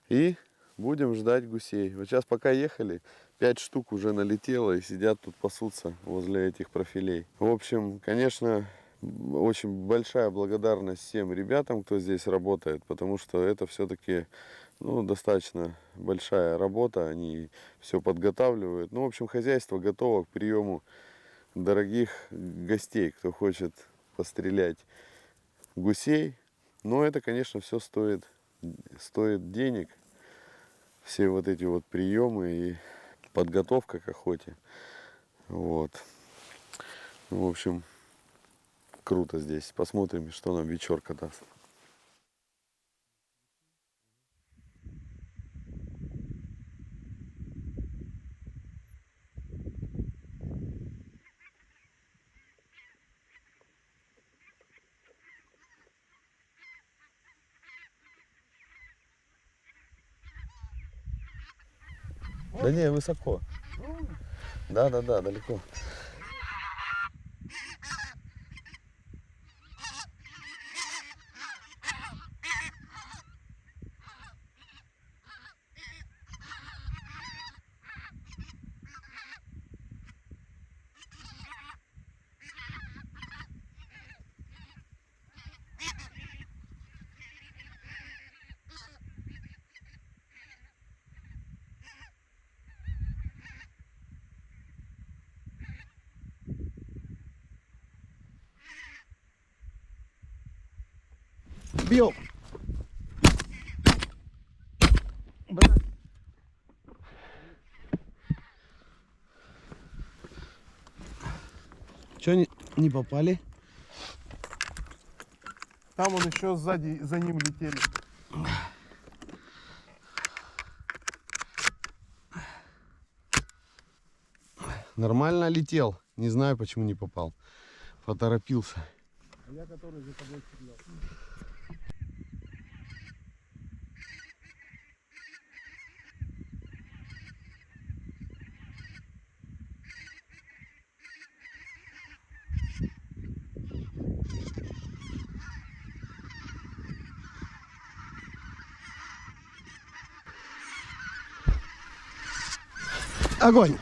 S4: и будем ждать гусей. Вот сейчас пока ехали, 5 штук уже налетело и сидят тут, пасутся возле этих профилей. В общем, конечно, очень большая благодарность всем ребятам, кто здесь работает, потому что это все-таки, ну, достаточно большая работа, они все подготавливают. Ну, в общем, хозяйство готово к приему дорогих гостей, кто хочет пострелять гусей. Но это, конечно, все стоит денег. Все вот эти вот приемы и подготовка к охоте. Вот. В общем, круто здесь. Посмотрим, что нам вечерка даст. Да не, высоко. Да, далеко.
S2: Бьем.
S4: Че не попали?
S2: Там он еще сзади, за ним летели.
S4: Нормально летел. Не знаю, почему не попал. Поторопился. Огонь!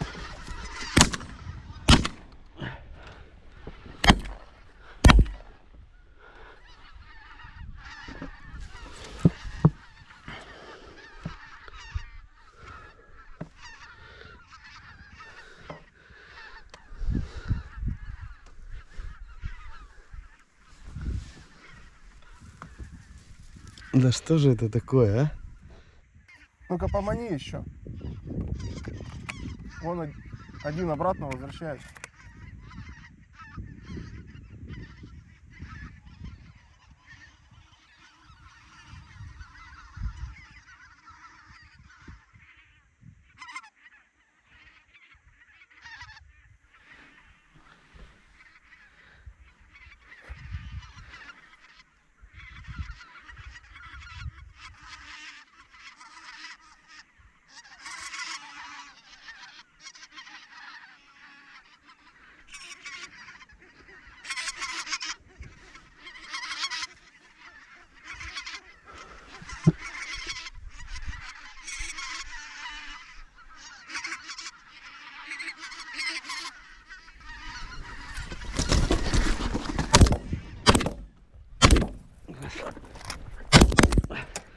S4: Да что же это такое, а?
S2: Ну-ка помани еще. Вон один обратно возвращается.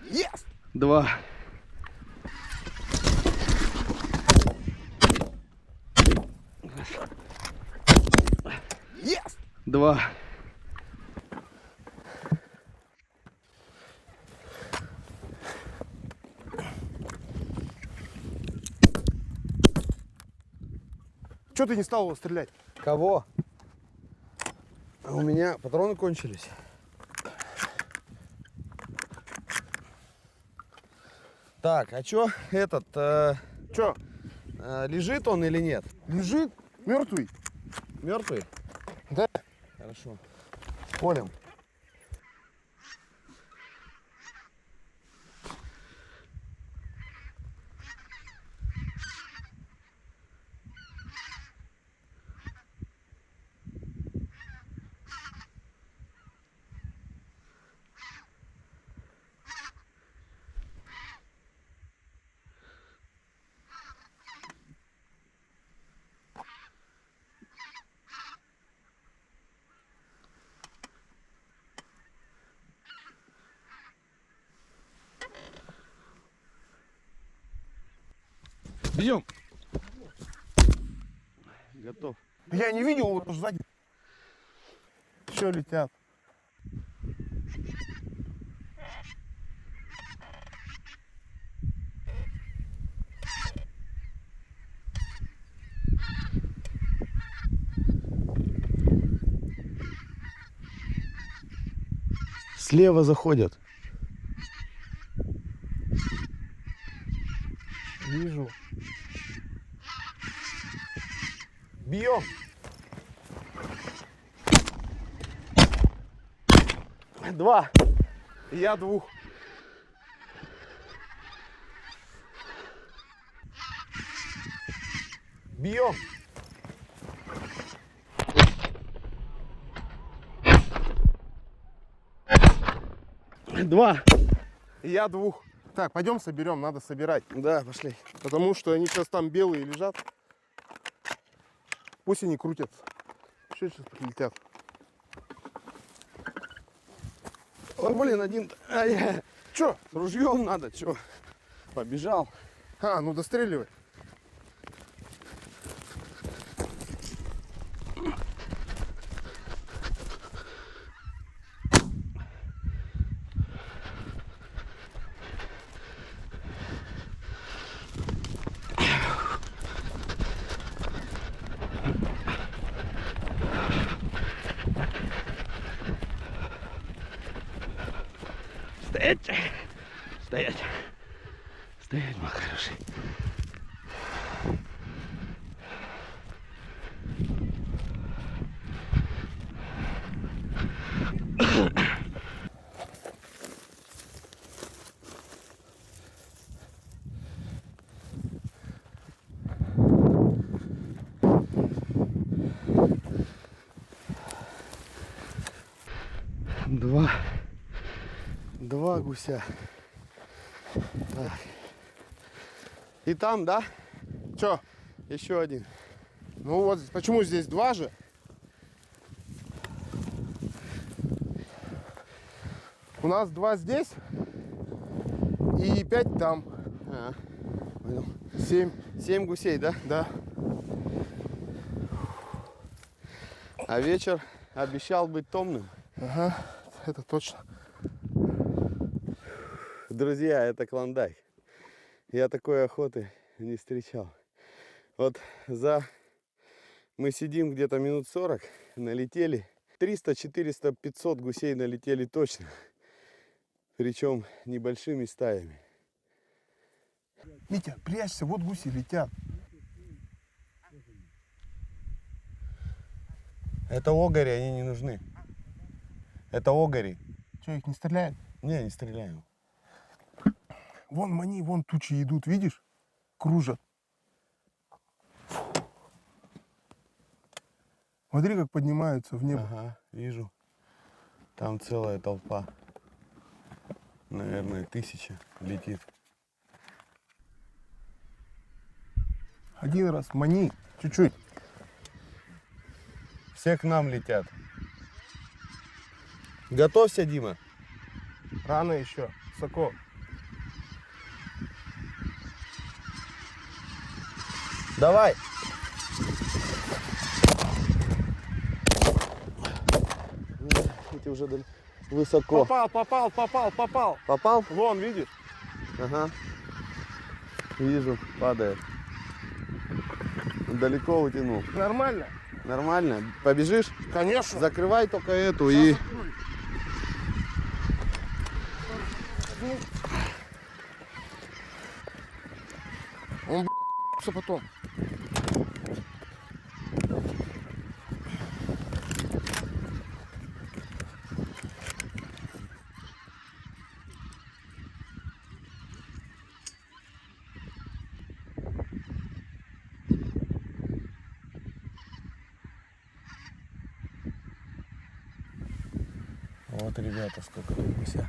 S2: Yes!
S4: 2.
S2: Yes!
S4: 2.
S2: Че ты не стал его стрелять?
S4: Кого? А у меня патроны кончились. Так, а чё этот,
S2: Че?
S4: лежит он или нет?
S2: Лежит мертвый.
S4: Мертвый?
S2: Да.
S4: Хорошо.
S2: Понял.
S4: Бьем. Готов.
S2: Я не видел его сзади. Все летят.
S4: Слева заходят.
S2: Вижу.
S4: Бьем. Два.
S2: Я двух.
S4: Бьем. Два.
S2: Я двух. Так, пойдем соберем, надо собирать.
S4: Да, пошли.
S2: Потому что они сейчас там белые лежат. Пусть они крутятся. Еще сейчас прилетят.
S4: Ой, блин, один. Ай,
S2: Че?
S4: с ружьем надо, чё? Побежал.
S2: А, ну достреливай.
S4: Стоять! Стоять! Стоять, мой хороший. гуся. Так. И там, да?
S2: Че?
S4: Еще один.
S2: Ну вот, почему здесь два же? У нас два здесь и 5 там.
S4: А, понял.
S2: 7,
S4: 7 гусей, да?
S2: да.
S4: А вечер обещал быть томным.
S2: Ага, это точно.
S4: Друзья, это Клондайк. Я такой охоты не встречал. Вот мы сидим где-то минут 40, налетели. 300, 400, 500 гусей налетели точно. Причем небольшими стаями.
S2: Митя, прячься, вот гуси летят.
S4: Это огори, они не нужны. Это огори.
S2: Че, их не стреляют?
S4: Не стреляем.
S2: Вон мани, вон тучи идут, видишь? Кружат. Смотри, как поднимаются в небо.
S4: Ага, вижу. Там целая толпа. Наверное, 1000 летит.
S2: Один раз мани, чуть-чуть.
S4: Все к нам летят. Готовься, Дима.
S2: Рано еще, высоко.
S4: Давай. Эти уже высоко.
S2: Попал.
S4: Попал?
S2: Вон, видишь?
S4: Ага. Вижу, падает. Далеко утянул.
S2: Нормально?
S4: Нормально. Побежишь?
S2: Конечно.
S4: Закрывай только эту и...
S2: Он все потом.
S4: Вот, ребята, сколько тут гуся.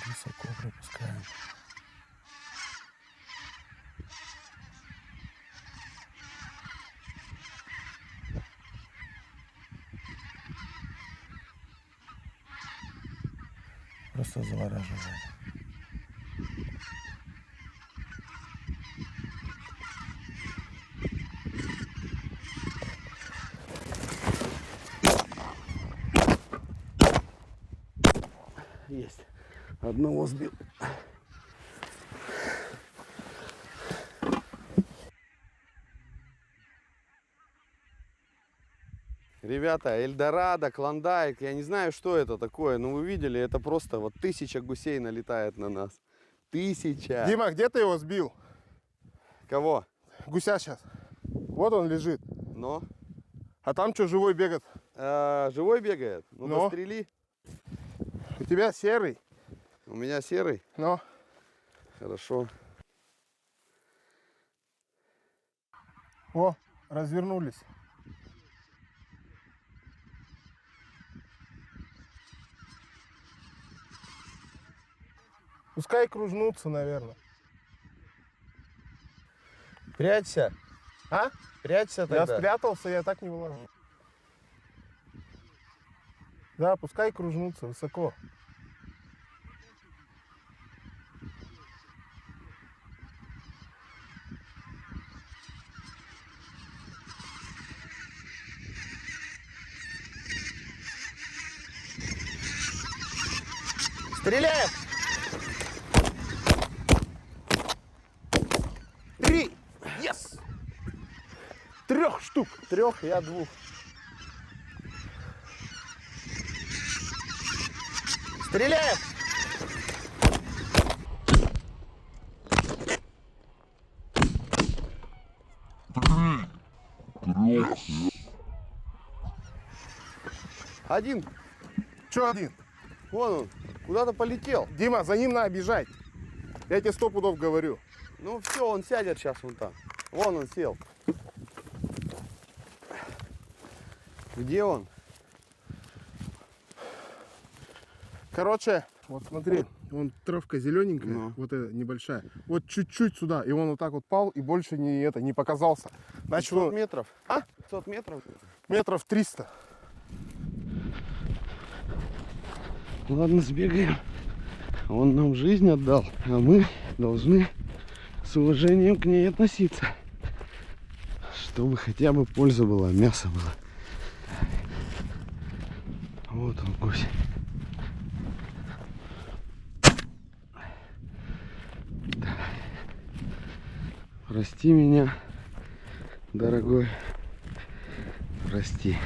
S4: Высоко пропускаем. Просто завораживает. Есть. Одного сбил. Ребята, Эльдорадо, Клондайк, я не знаю, что это такое, но вы видели, это просто вот 1000 гусей налетает на нас. 1000.
S2: Дима, где ты его сбил?
S4: Кого?
S2: Гуся сейчас. Вот он лежит.
S4: Но?
S2: А там что, живой бегает?
S4: Живой бегает? Ну,
S2: Но.
S4: дострели.
S2: У тебя серый.
S4: У меня серый.
S2: Но.
S4: Хорошо.
S2: О, развернулись. Пускай кружнутся, наверное.
S4: Прячься.
S2: А?
S4: Прячься
S2: Я
S4: тогда.
S2: спрятался, я так не выложу. Да, пускай кружнутся высоко.
S4: Стреляем!
S2: 3! Yes! 3 штук.
S4: 3, я 2. Стреляем! Один.
S2: Че один?
S4: Вон он. Куда-то полетел.
S2: Дима, за ним надо бежать. Я тебе 100 пудов говорю.
S4: Ну все, он сядет сейчас вон там. Вон он сел. Где он?
S2: Короче, вот смотри, вон травка зелененькая,
S4: Ну.
S2: вот эта небольшая. Вот чуть-чуть сюда, и он вот так вот пал, и больше не показался. Значит,
S4: 500
S2: он
S4: метров.
S2: А?
S4: 500 метров.
S2: метров 300.
S4: Ладно, сбегаем. Он нам жизнь отдал, а мы должны с уважением к ней относиться. Чтобы хотя бы польза была, мясо было. Вот он, гусь. Прости меня, дорогой. Прости.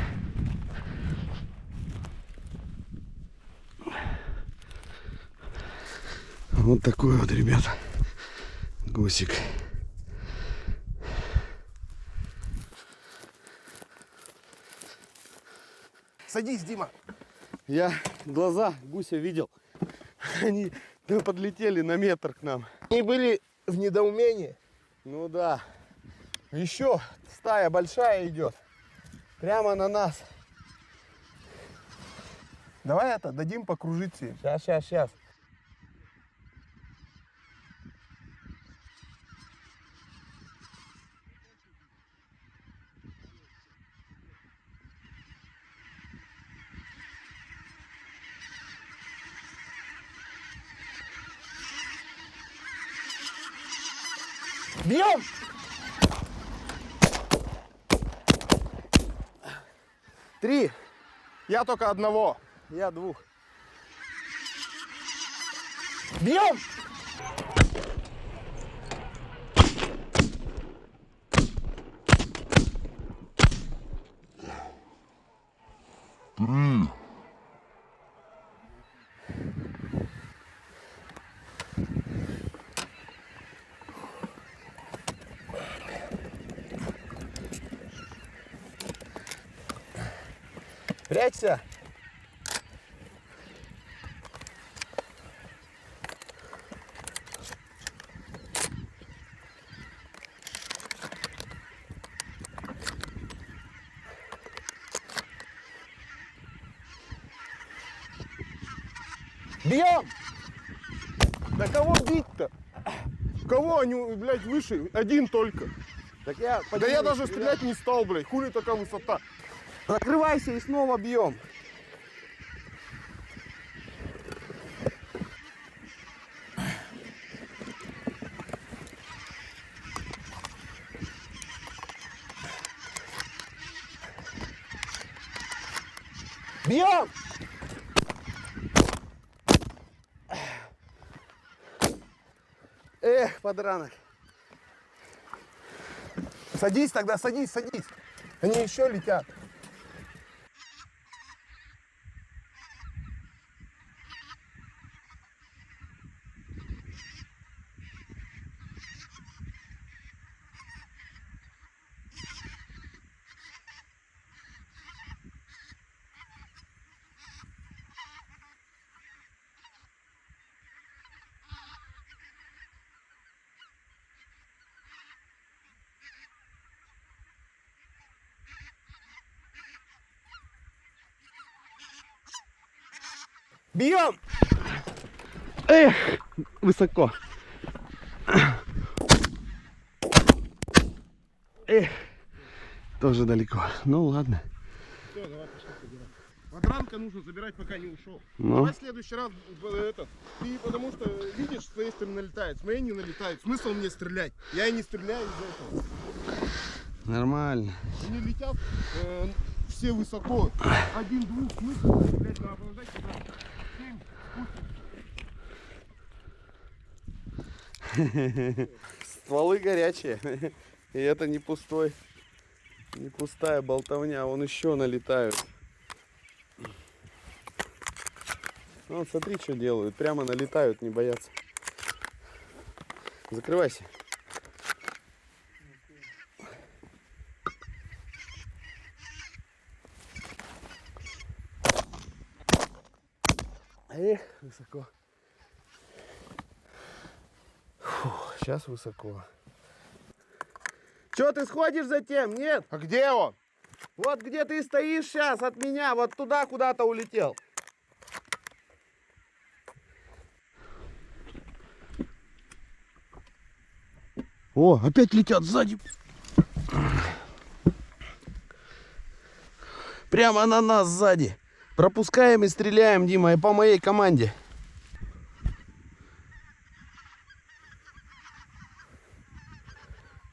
S4: Вот такой вот, ребята, гусик.
S2: Садись, Дима.
S4: Я глаза гуся видел. Они подлетели на метр к нам.
S2: Они были в недоумении.
S4: Ну да. Еще стая большая идет. Прямо на нас.
S2: Давай это, дадим покружиться им.
S4: Сейчас.
S2: Бьем!
S4: Три.
S2: Я только одного.
S4: Я двух.
S2: Бьем!
S4: Прячься.
S2: Бьем! Да кого бить-то? Кого они, блядь, выше? Один только.
S4: Так я
S2: Да я даже стрелять не стал, блядь. Хули такая высота?
S4: Закрывайся и снова бьем.
S2: Бьем!
S4: Эх, подранок.
S2: Садись тогда, садись. Они еще летят. Бьем!
S4: Эх, высоко. Эх, тоже далеко. Ну ладно.
S2: Все, давай пошли собирать. Подранка нужно забирать, пока не ушел.
S4: Ну.
S2: Давай в следующий раз это. Ты потому что видишь, с твоей стороны налетает, с моей не налетает. Смысл мне стрелять? Я и не стреляю из-за этого.
S4: Нормально.
S2: Они летят все высоко. Один-двух, смысл стрелять, надо подождать, когда 7 спустится.
S4: Стволы горячие. И это не пустой, не пустая болтовня. Вон еще налетают. Вон, смотри, что делают. Прямо налетают, не боятся. Закрывайся. Эх, высоко. Фу,
S2: Сейчас высоко.
S6: Че, ты сходишь за тем? Нет?
S2: А где он?
S6: Вот где ты стоишь сейчас от меня, вот туда куда-то улетел.
S4: О, опять летят сзади.
S6: Прямо на нас сзади. Пропускаем и стреляем, Дима, и по моей команде.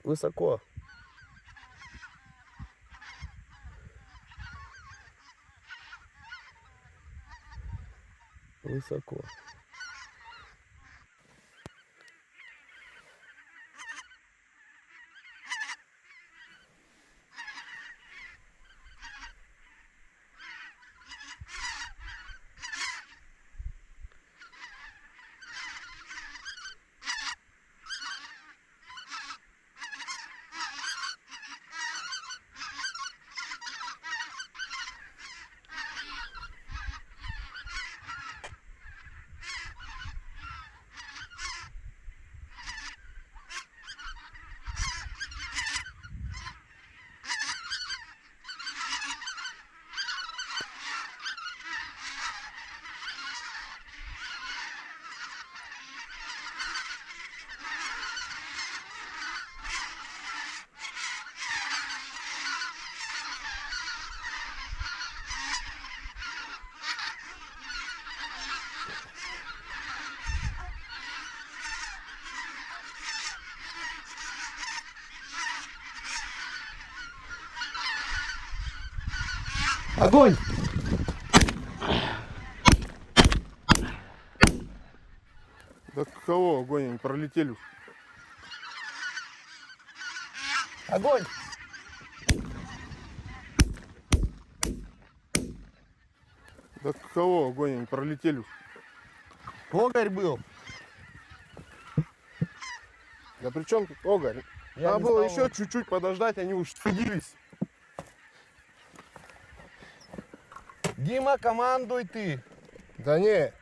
S6: Высоко. Высоко.
S2: Огонь! Да кого огонь? Они пролетели уж.
S6: Огонь!
S2: Да кого огонь? Они пролетели уж.
S6: Огарь был.
S2: Да при чем тут огарь?
S6: Я
S2: Надо
S6: не
S2: было
S6: стал
S2: еще чуть-чуть подождать, они уж садились.
S6: Дима, командуй ты.
S2: Да не.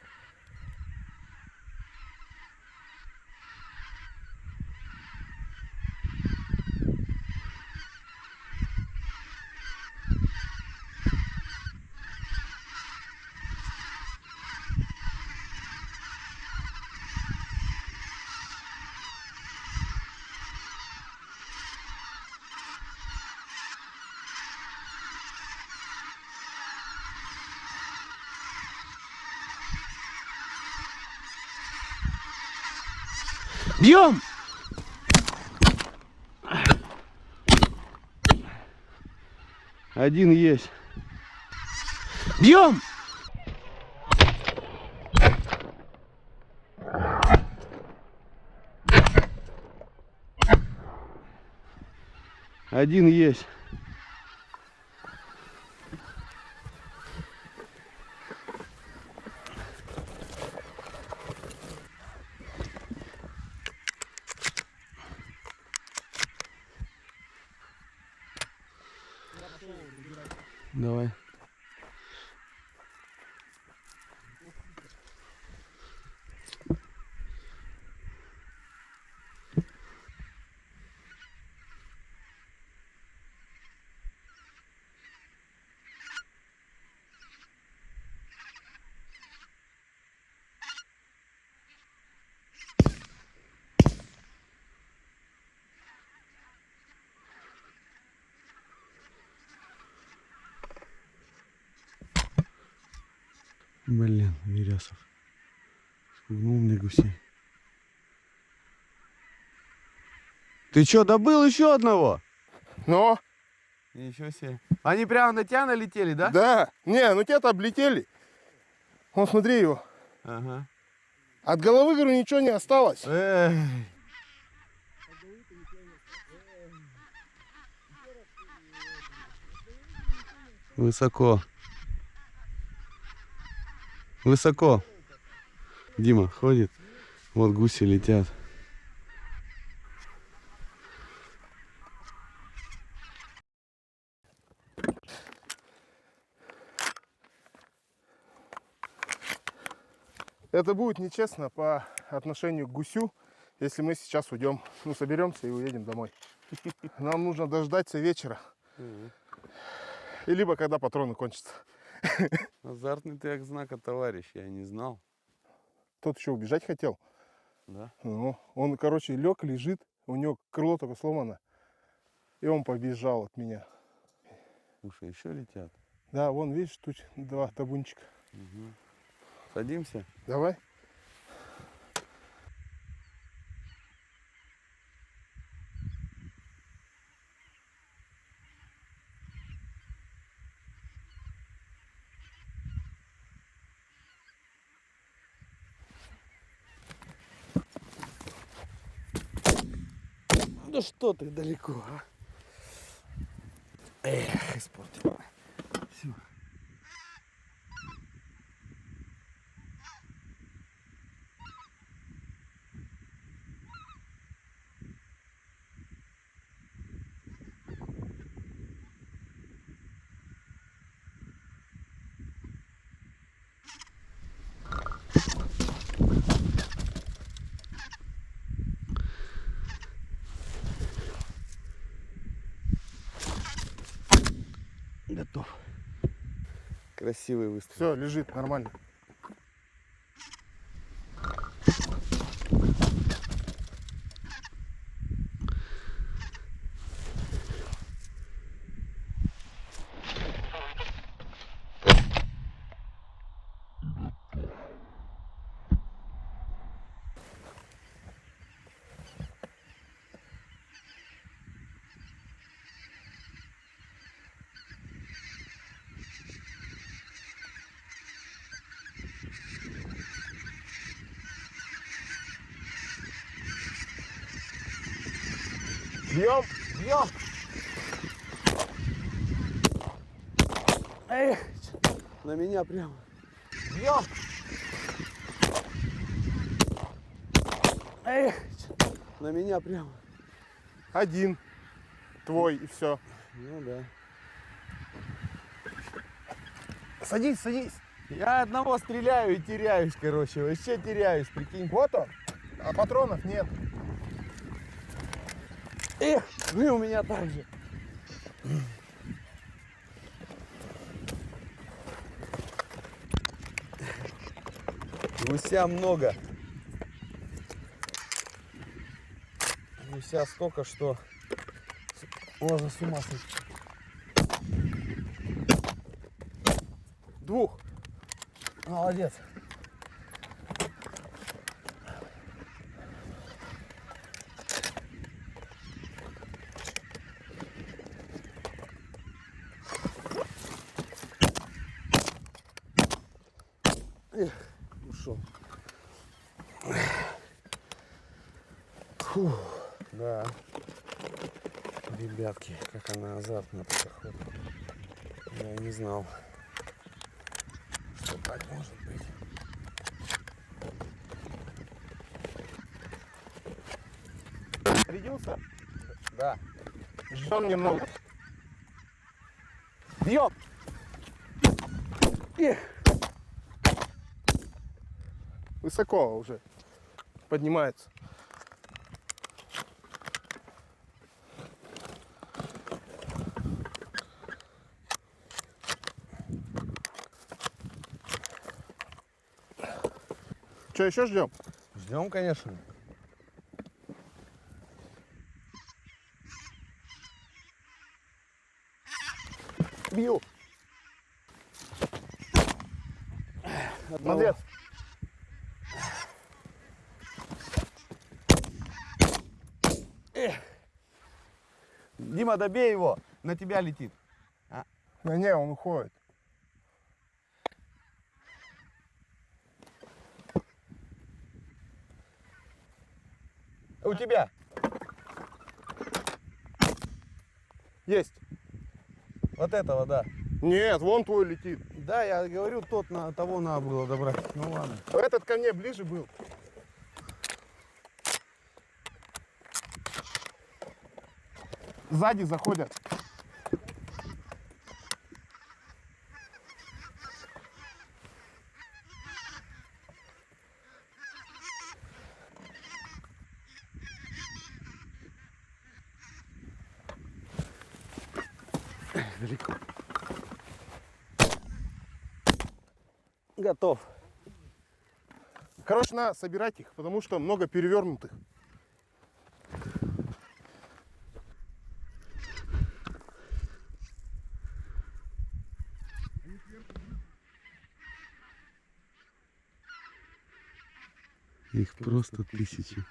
S6: Бьем!
S4: Один есть.
S6: Бьем!
S4: Один есть. Давай. Блин, Вересов. Умный гусей.
S6: Ты что, добыл еще одного?
S2: Но?
S6: Ничего себе. Они прямо на тебя налетели, да?
S2: Да. Не, ну те-то облетели. Вон, смотри его.
S6: Ага.
S2: От головы, говорю, ничего не осталось.
S6: Эй.
S4: Высоко. Высоко. Дима ходит. Вот гуси летят.
S2: Это будет нечестно по отношению к гусю если мы сейчас уйдем, ну, соберемся и уедем домой. Нам нужно дождаться вечера. И либо когда патроны кончатся.
S4: Азартный ты как знака, товарищ, я не знал.
S2: Тот еще убежать хотел.
S4: Да?
S2: Ну, он, короче, лег, лежит, у него крыло только сломано. И он побежал от меня.
S4: Слушай, еще летят.
S2: Да, вон, видишь, тут два табунчика.
S4: Садимся?
S2: Давай.
S4: Да что ты далеко, а? Эх, испортил. Всё. Готов. Красивый выстрел.
S2: Все, лежит нормально. Бьем, бьем.
S4: Эх, на меня прямо.
S2: Бьем.
S4: Эх, на меня прямо.
S2: Один. Твой и все.
S4: Ну да.
S2: Садись, садись.
S4: Я одного стреляю и теряюсь, короче. Вообще теряюсь, прикинь.
S2: Вот он. А патронов нет.
S4: Эх, ну и у меня так же. Гуся много. Гуся столько, что можно с ума сойти.
S2: Двух.
S4: Молодец. Эх, ушел. Фу, да. Ребятки, как она азартна эта охота. Я и не знал, что так может быть.
S2: Зарядился?
S4: Да.
S2: Ждем немного.
S4: Бьем!
S2: Высоко уже поднимается. Что, еще ждем?
S4: Ждем, конечно.
S2: Бью. Молодец.
S4: Дима, добей его, на тебя летит.
S2: Да не, он уходит.
S4: У тебя.
S2: Есть.
S4: Вот этого, да.
S2: Нет, вон твой летит.
S4: Да, я говорю, тот на того надо было добрать. Ну ладно.
S2: Этот ко мне ближе был. Сзади заходят.
S5: Далеко.
S6: Готов.
S2: Короче, надо собирать их, потому что много перевернутых.
S1: Их просто тысячи.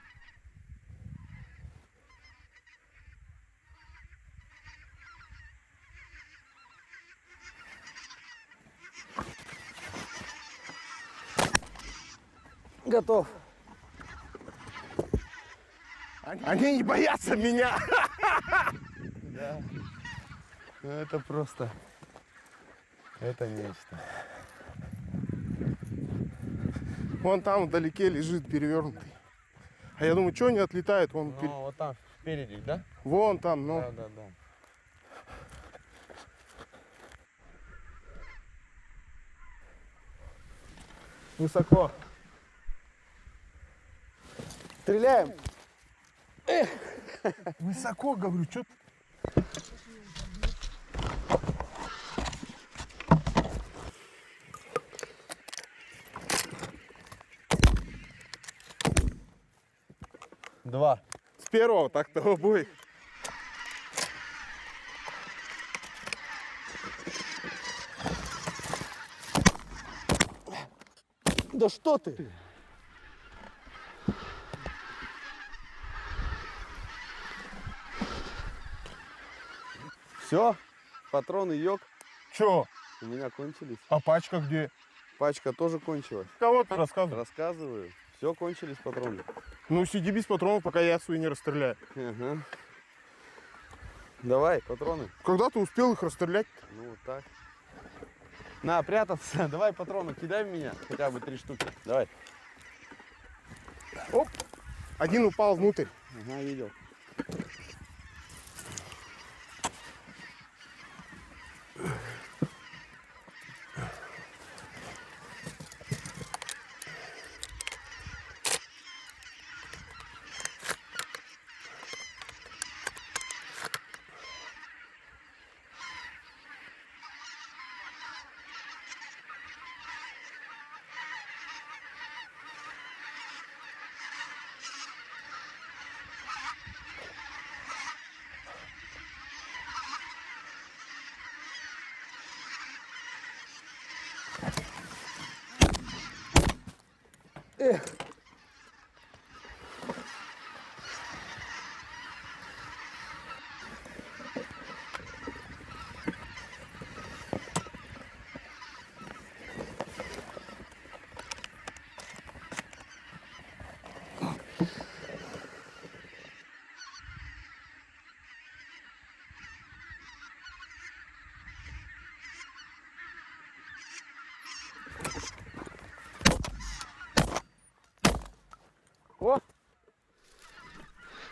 S6: Готов.
S2: Они не боятся меня.
S5: Ну это просто... Это нечто.
S2: Вон там вдалеке лежит перевернутый. А я думаю, что они отлетают? Вон,
S5: Вот там, впереди, да?
S2: вон там, ну.
S5: Да.
S2: Высоко.
S6: Стреляем.
S2: Высоко, говорю, что ты?
S5: Два.
S2: С первого так-то в обоих.
S6: Да что ты?
S5: Все? Патроны йог
S2: Че?
S5: у меня кончились.
S2: А пачка где?
S5: Пачка тоже кончилась.
S2: Кого ты рассказываешь?
S5: Рассказываю. Все, кончились патроны.
S2: Ну сиди без патронов, пока я свои не расстреляю.
S5: Ага. Давай, патроны.
S2: Когда ты успел их расстрелять?
S5: Ну вот так. На, прятаться. Давай патроны, кидай в меня. Хотя бы 3 штуки. Давай.
S2: Оп! Один упал внутрь.
S5: Ага, видел.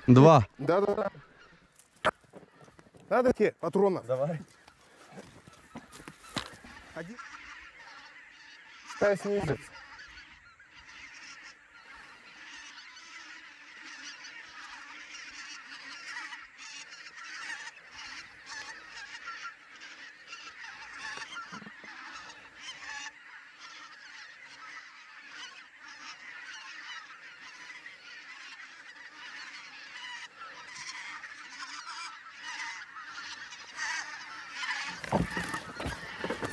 S6: Два.
S2: Да. Надо тебе патронов.
S5: Давай.
S2: Один. Пускай снизится.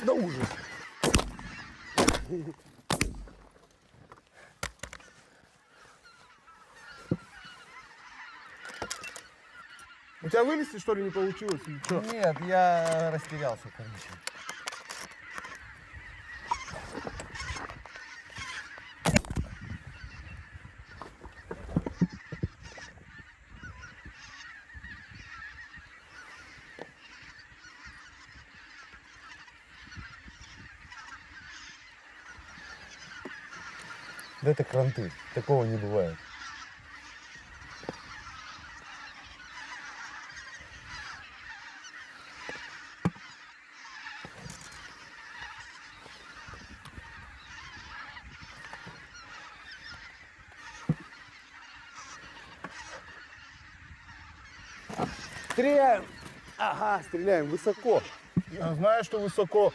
S6: Да ужас.
S2: У тебя вылезти, что ли, не получилось? Или что?
S5: Нет, я растерялся, короче. Да это кранты. Такого не бывает.
S6: Стреляем.
S4: Ага, стреляем высоко.
S2: Я знаю, что высоко.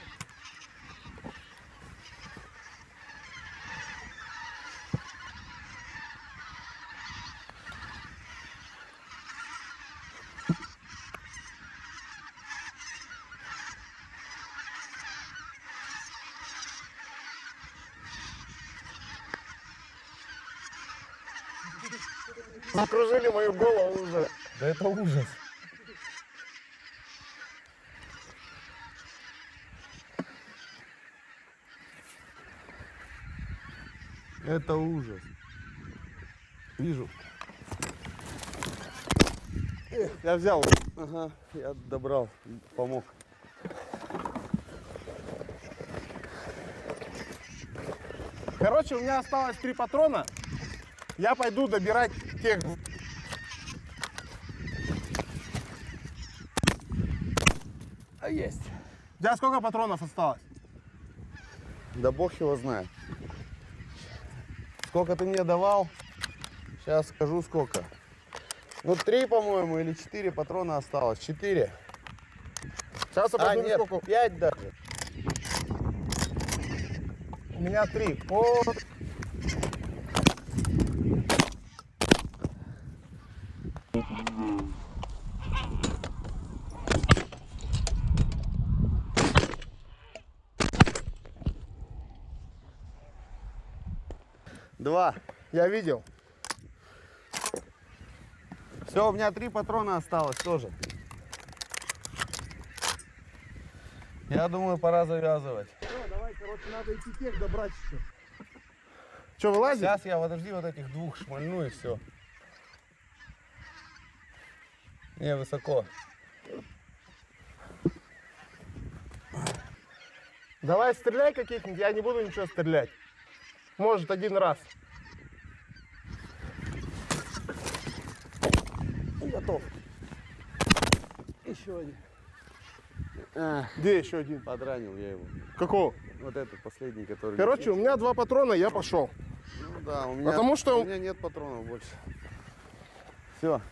S2: Закружили мою голову уже.
S4: Да это ужас. Это ужас. Вижу.
S2: Я взял.
S4: Ага, я добрал, помог.
S2: Короче, у меня осталось 3 патрона. Я пойду добирать тех.
S4: Есть.
S2: У тебя сколько патронов осталось?
S4: Да бог его знает. Сколько ты мне давал? Сейчас скажу сколько. Ну 3, по-моему, или 4 патрона осталось. 4.
S2: Сейчас я
S4: А,
S2: пойду,
S4: нет,
S2: сколько.
S4: 5 даже.
S2: У меня 3. О,
S4: Два.
S2: я видел.
S4: Все, у меня 3 патрона осталось тоже. Я думаю, пора завязывать.
S2: Давай, короче, надо идти тех добрать еще. Че, вылазить?
S4: Сейчас я, подожди, вот этих 2 шмальну и все. Не, высоко.
S2: Давай стреляй каких-нибудь, я не буду ничего стрелять. Может, 1 раз.
S4: Готов. Еще один.
S2: Где еще один?
S4: Подранил я его.
S2: Какого?
S4: Вот этот последний, который...
S2: Короче, у меня 2 патрона, я пошел.
S4: Ну да, у меня,
S2: Потому что-
S4: у меня нет патронов больше. Все.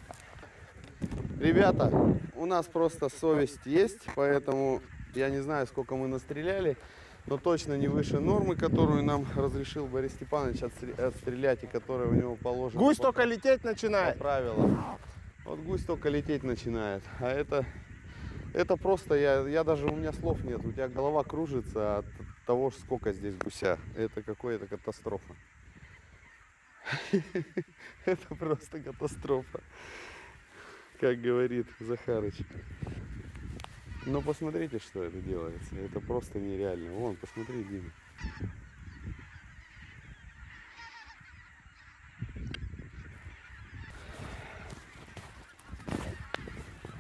S4: Ребята, у нас просто совесть есть, поэтому я не знаю, сколько мы настреляли, но точно не выше нормы, которую нам разрешил Борис Степанович отстрелять и которая у него положена.
S2: Гусь
S4: по-
S2: только лететь
S4: по
S2: начинает.
S4: правилам. Вот гусь только лететь начинает. А это просто, я даже, у меня слов нет. У тебя голова кружится от того, сколько здесь гуся. Это какая-то катастрофа. Это просто катастрофа. Как говорит Захарыч. Но посмотрите, что это делается. Это просто нереально. Вон, посмотри, Дима.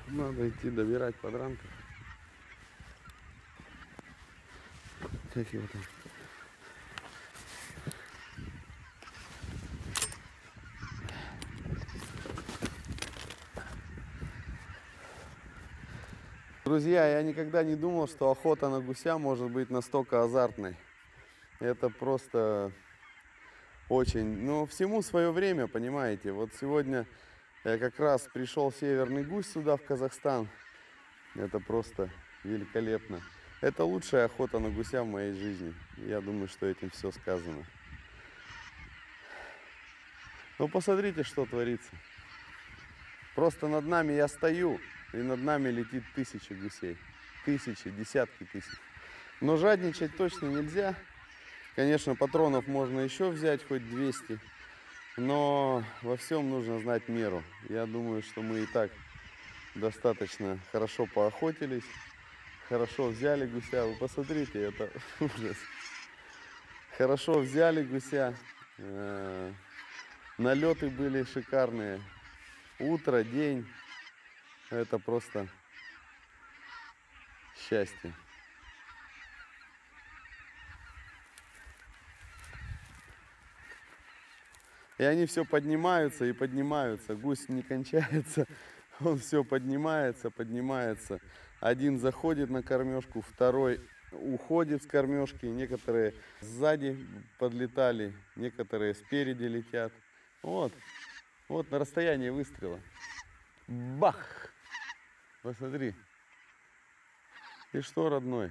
S4: Надо идти добирать подранков. Как его там? Друзья, я никогда не думал, что охота на гуся может быть настолько азартной. Это просто очень, ну, всему свое время, понимаете. Вот сегодня как раз пришел северный гусь сюда, в Казахстан. Это просто великолепно. Это лучшая охота на гуся в моей жизни. Я думаю, что этим все сказано. Ну, посмотрите, что творится. Просто над нами я стою, и над нами летит 1000 гусей. 1000, десятки тысяч. Но жадничать точно нельзя. Конечно, патронов можно еще взять, хоть 200. Но во всем нужно знать меру. Я думаю, что мы и так достаточно хорошо поохотились. Хорошо взяли гуся. Вы посмотрите, это ужас. Хорошо взяли гуся. Налеты были шикарные. Утро, день. Это просто счастье. И они все поднимаются и поднимаются. Гусь не кончается. Он все поднимается, поднимается. Один заходит на кормежку, второй уходит с кормежки. Некоторые сзади подлетали, некоторые спереди летят. Вот, вот на расстоянии выстрела. Бах! Посмотри. И что, родной?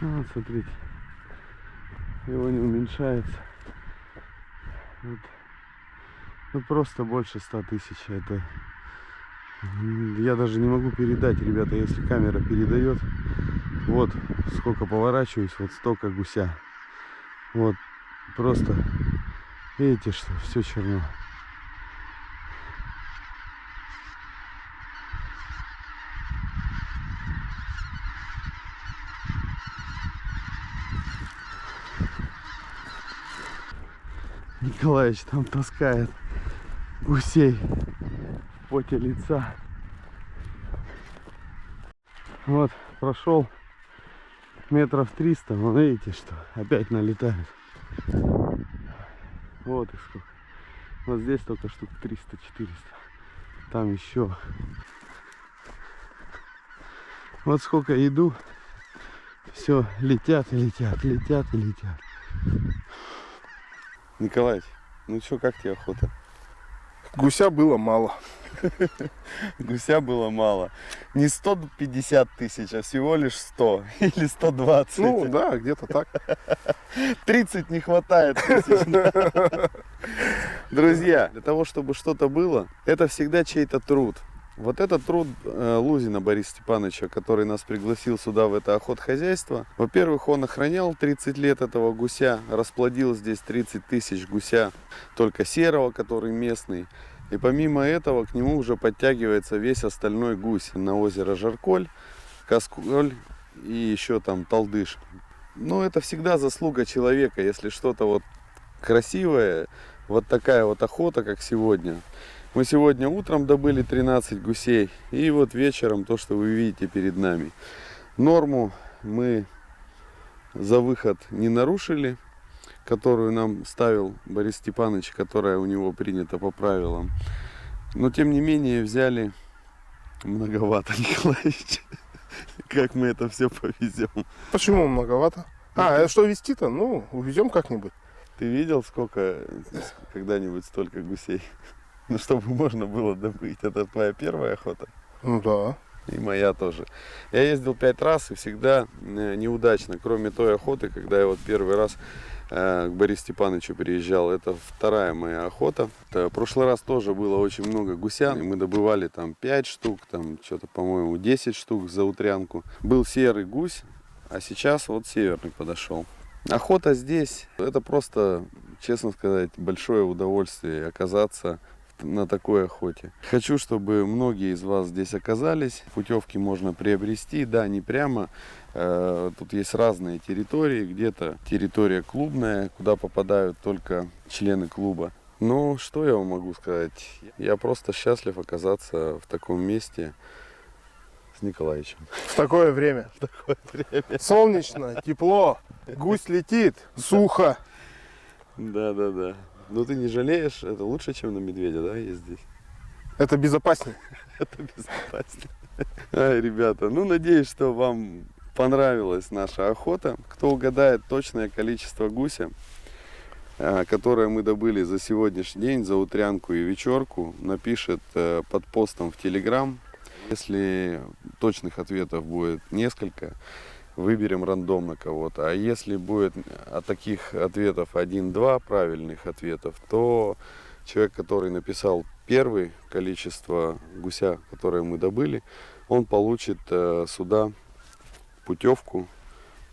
S1: Вот, смотрите. Его не уменьшается. Вот. Ну, просто больше 100 тысяч. Это... Я даже не могу передать, ребята, если камера передает. Вот сколько поворачиваюсь, вот столько гуся. Вот. Просто видите, что все черно. Николаевич там таскает гусей в поте лица. Вот, прошел метров 300, вы видите, что опять налетает. Вот их сколько. Вот здесь только штук 300-400. Там еще. Вот сколько иду, все летят и летят, летят и летят.
S4: Николаевич, ну что, как тебе охота?
S2: Гуся было мало.
S4: Гуся было мало. Не 150 тысяч, а всего лишь 100 или 120.
S2: Ну да, где-то так.
S4: 30 не хватает тысяч. Друзья, для того, чтобы что-то было, это всегда чей-то труд. Вот это труд Лузина Бориса Степановича, который нас пригласил сюда, в это охотхозяйство. Во-первых, он охранял 30 лет этого гуся, расплодил здесь 30 тысяч гуся, только серого, который местный. И помимо этого к нему уже подтягивается весь остальной гусь на озеро Жарколь, Касколь и еще там Талдыш. Но это всегда заслуга человека, если что-то вот красивое, вот такая вот охота, как сегодня. Мы сегодня утром добыли 13 гусей, и вот вечером то, что вы видите перед нами. Норму мы за выход не нарушили, которую нам ставил Борис Степанович, которая у него принята по правилам. Но тем не менее взяли многовато, Николаевич. Как мы это все повезем?
S2: Почему многовато? А что везти-то? Ну, увезем как-нибудь.
S4: Ты видел, сколько когда-нибудь столько гусей? Ну, чтобы можно было добыть. Это твоя первая охота?
S2: Ну да.
S4: И моя тоже. Я ездил 5 раз и всегда неудачно. Кроме той охоты, когда я вот первый раз к Борису Степановичу приезжал. Это вторая моя охота. В прошлый раз тоже было очень много гуся. И мы добывали там 5 штук, там что-то, по-моему, 10 штук за утрянку. Был серый гусь, а сейчас вот северный подошел. Охота здесь, это просто, честно сказать, большое удовольствие оказаться на такой охоте. Хочу, чтобы многие из вас здесь оказались. Путевки можно приобрести, да, не прямо. Тут есть разные территории. Где-то территория клубная, куда попадают только члены клуба. Но что я вам могу сказать? Я просто счастлив оказаться в таком месте с Николаевичем.
S2: В такое время.
S4: В такое время.
S2: Солнечно, тепло, гусь летит, сухо.
S4: Да. Но ты не жалеешь, это лучше, чем на медведя, да, ездить?
S2: Это безопаснее.
S4: Это безопасно. Ай, ребята, ну надеюсь, что вам понравилась наша охота. Кто угадает точное количество гуся, которое мы добыли за сегодняшний день, за утрянку и вечерку, напишет под постом в Телеграм. Если точных ответов будет несколько, выберем рандомно кого-то. А если будет от таких ответов 1-2 правильных ответов, то человек, который написал первое количество гуся, которое мы добыли, он получит сюда путевку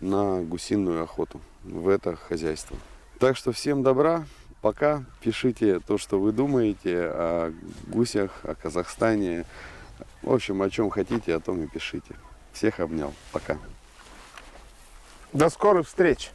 S4: на гусиную охоту в это хозяйство. Так что всем добра, пока. Пишите то, что вы думаете о гусях, о Казахстане. В общем, о чем хотите, о том и пишите. Всех обнял. Пока.
S2: До скорых встреч.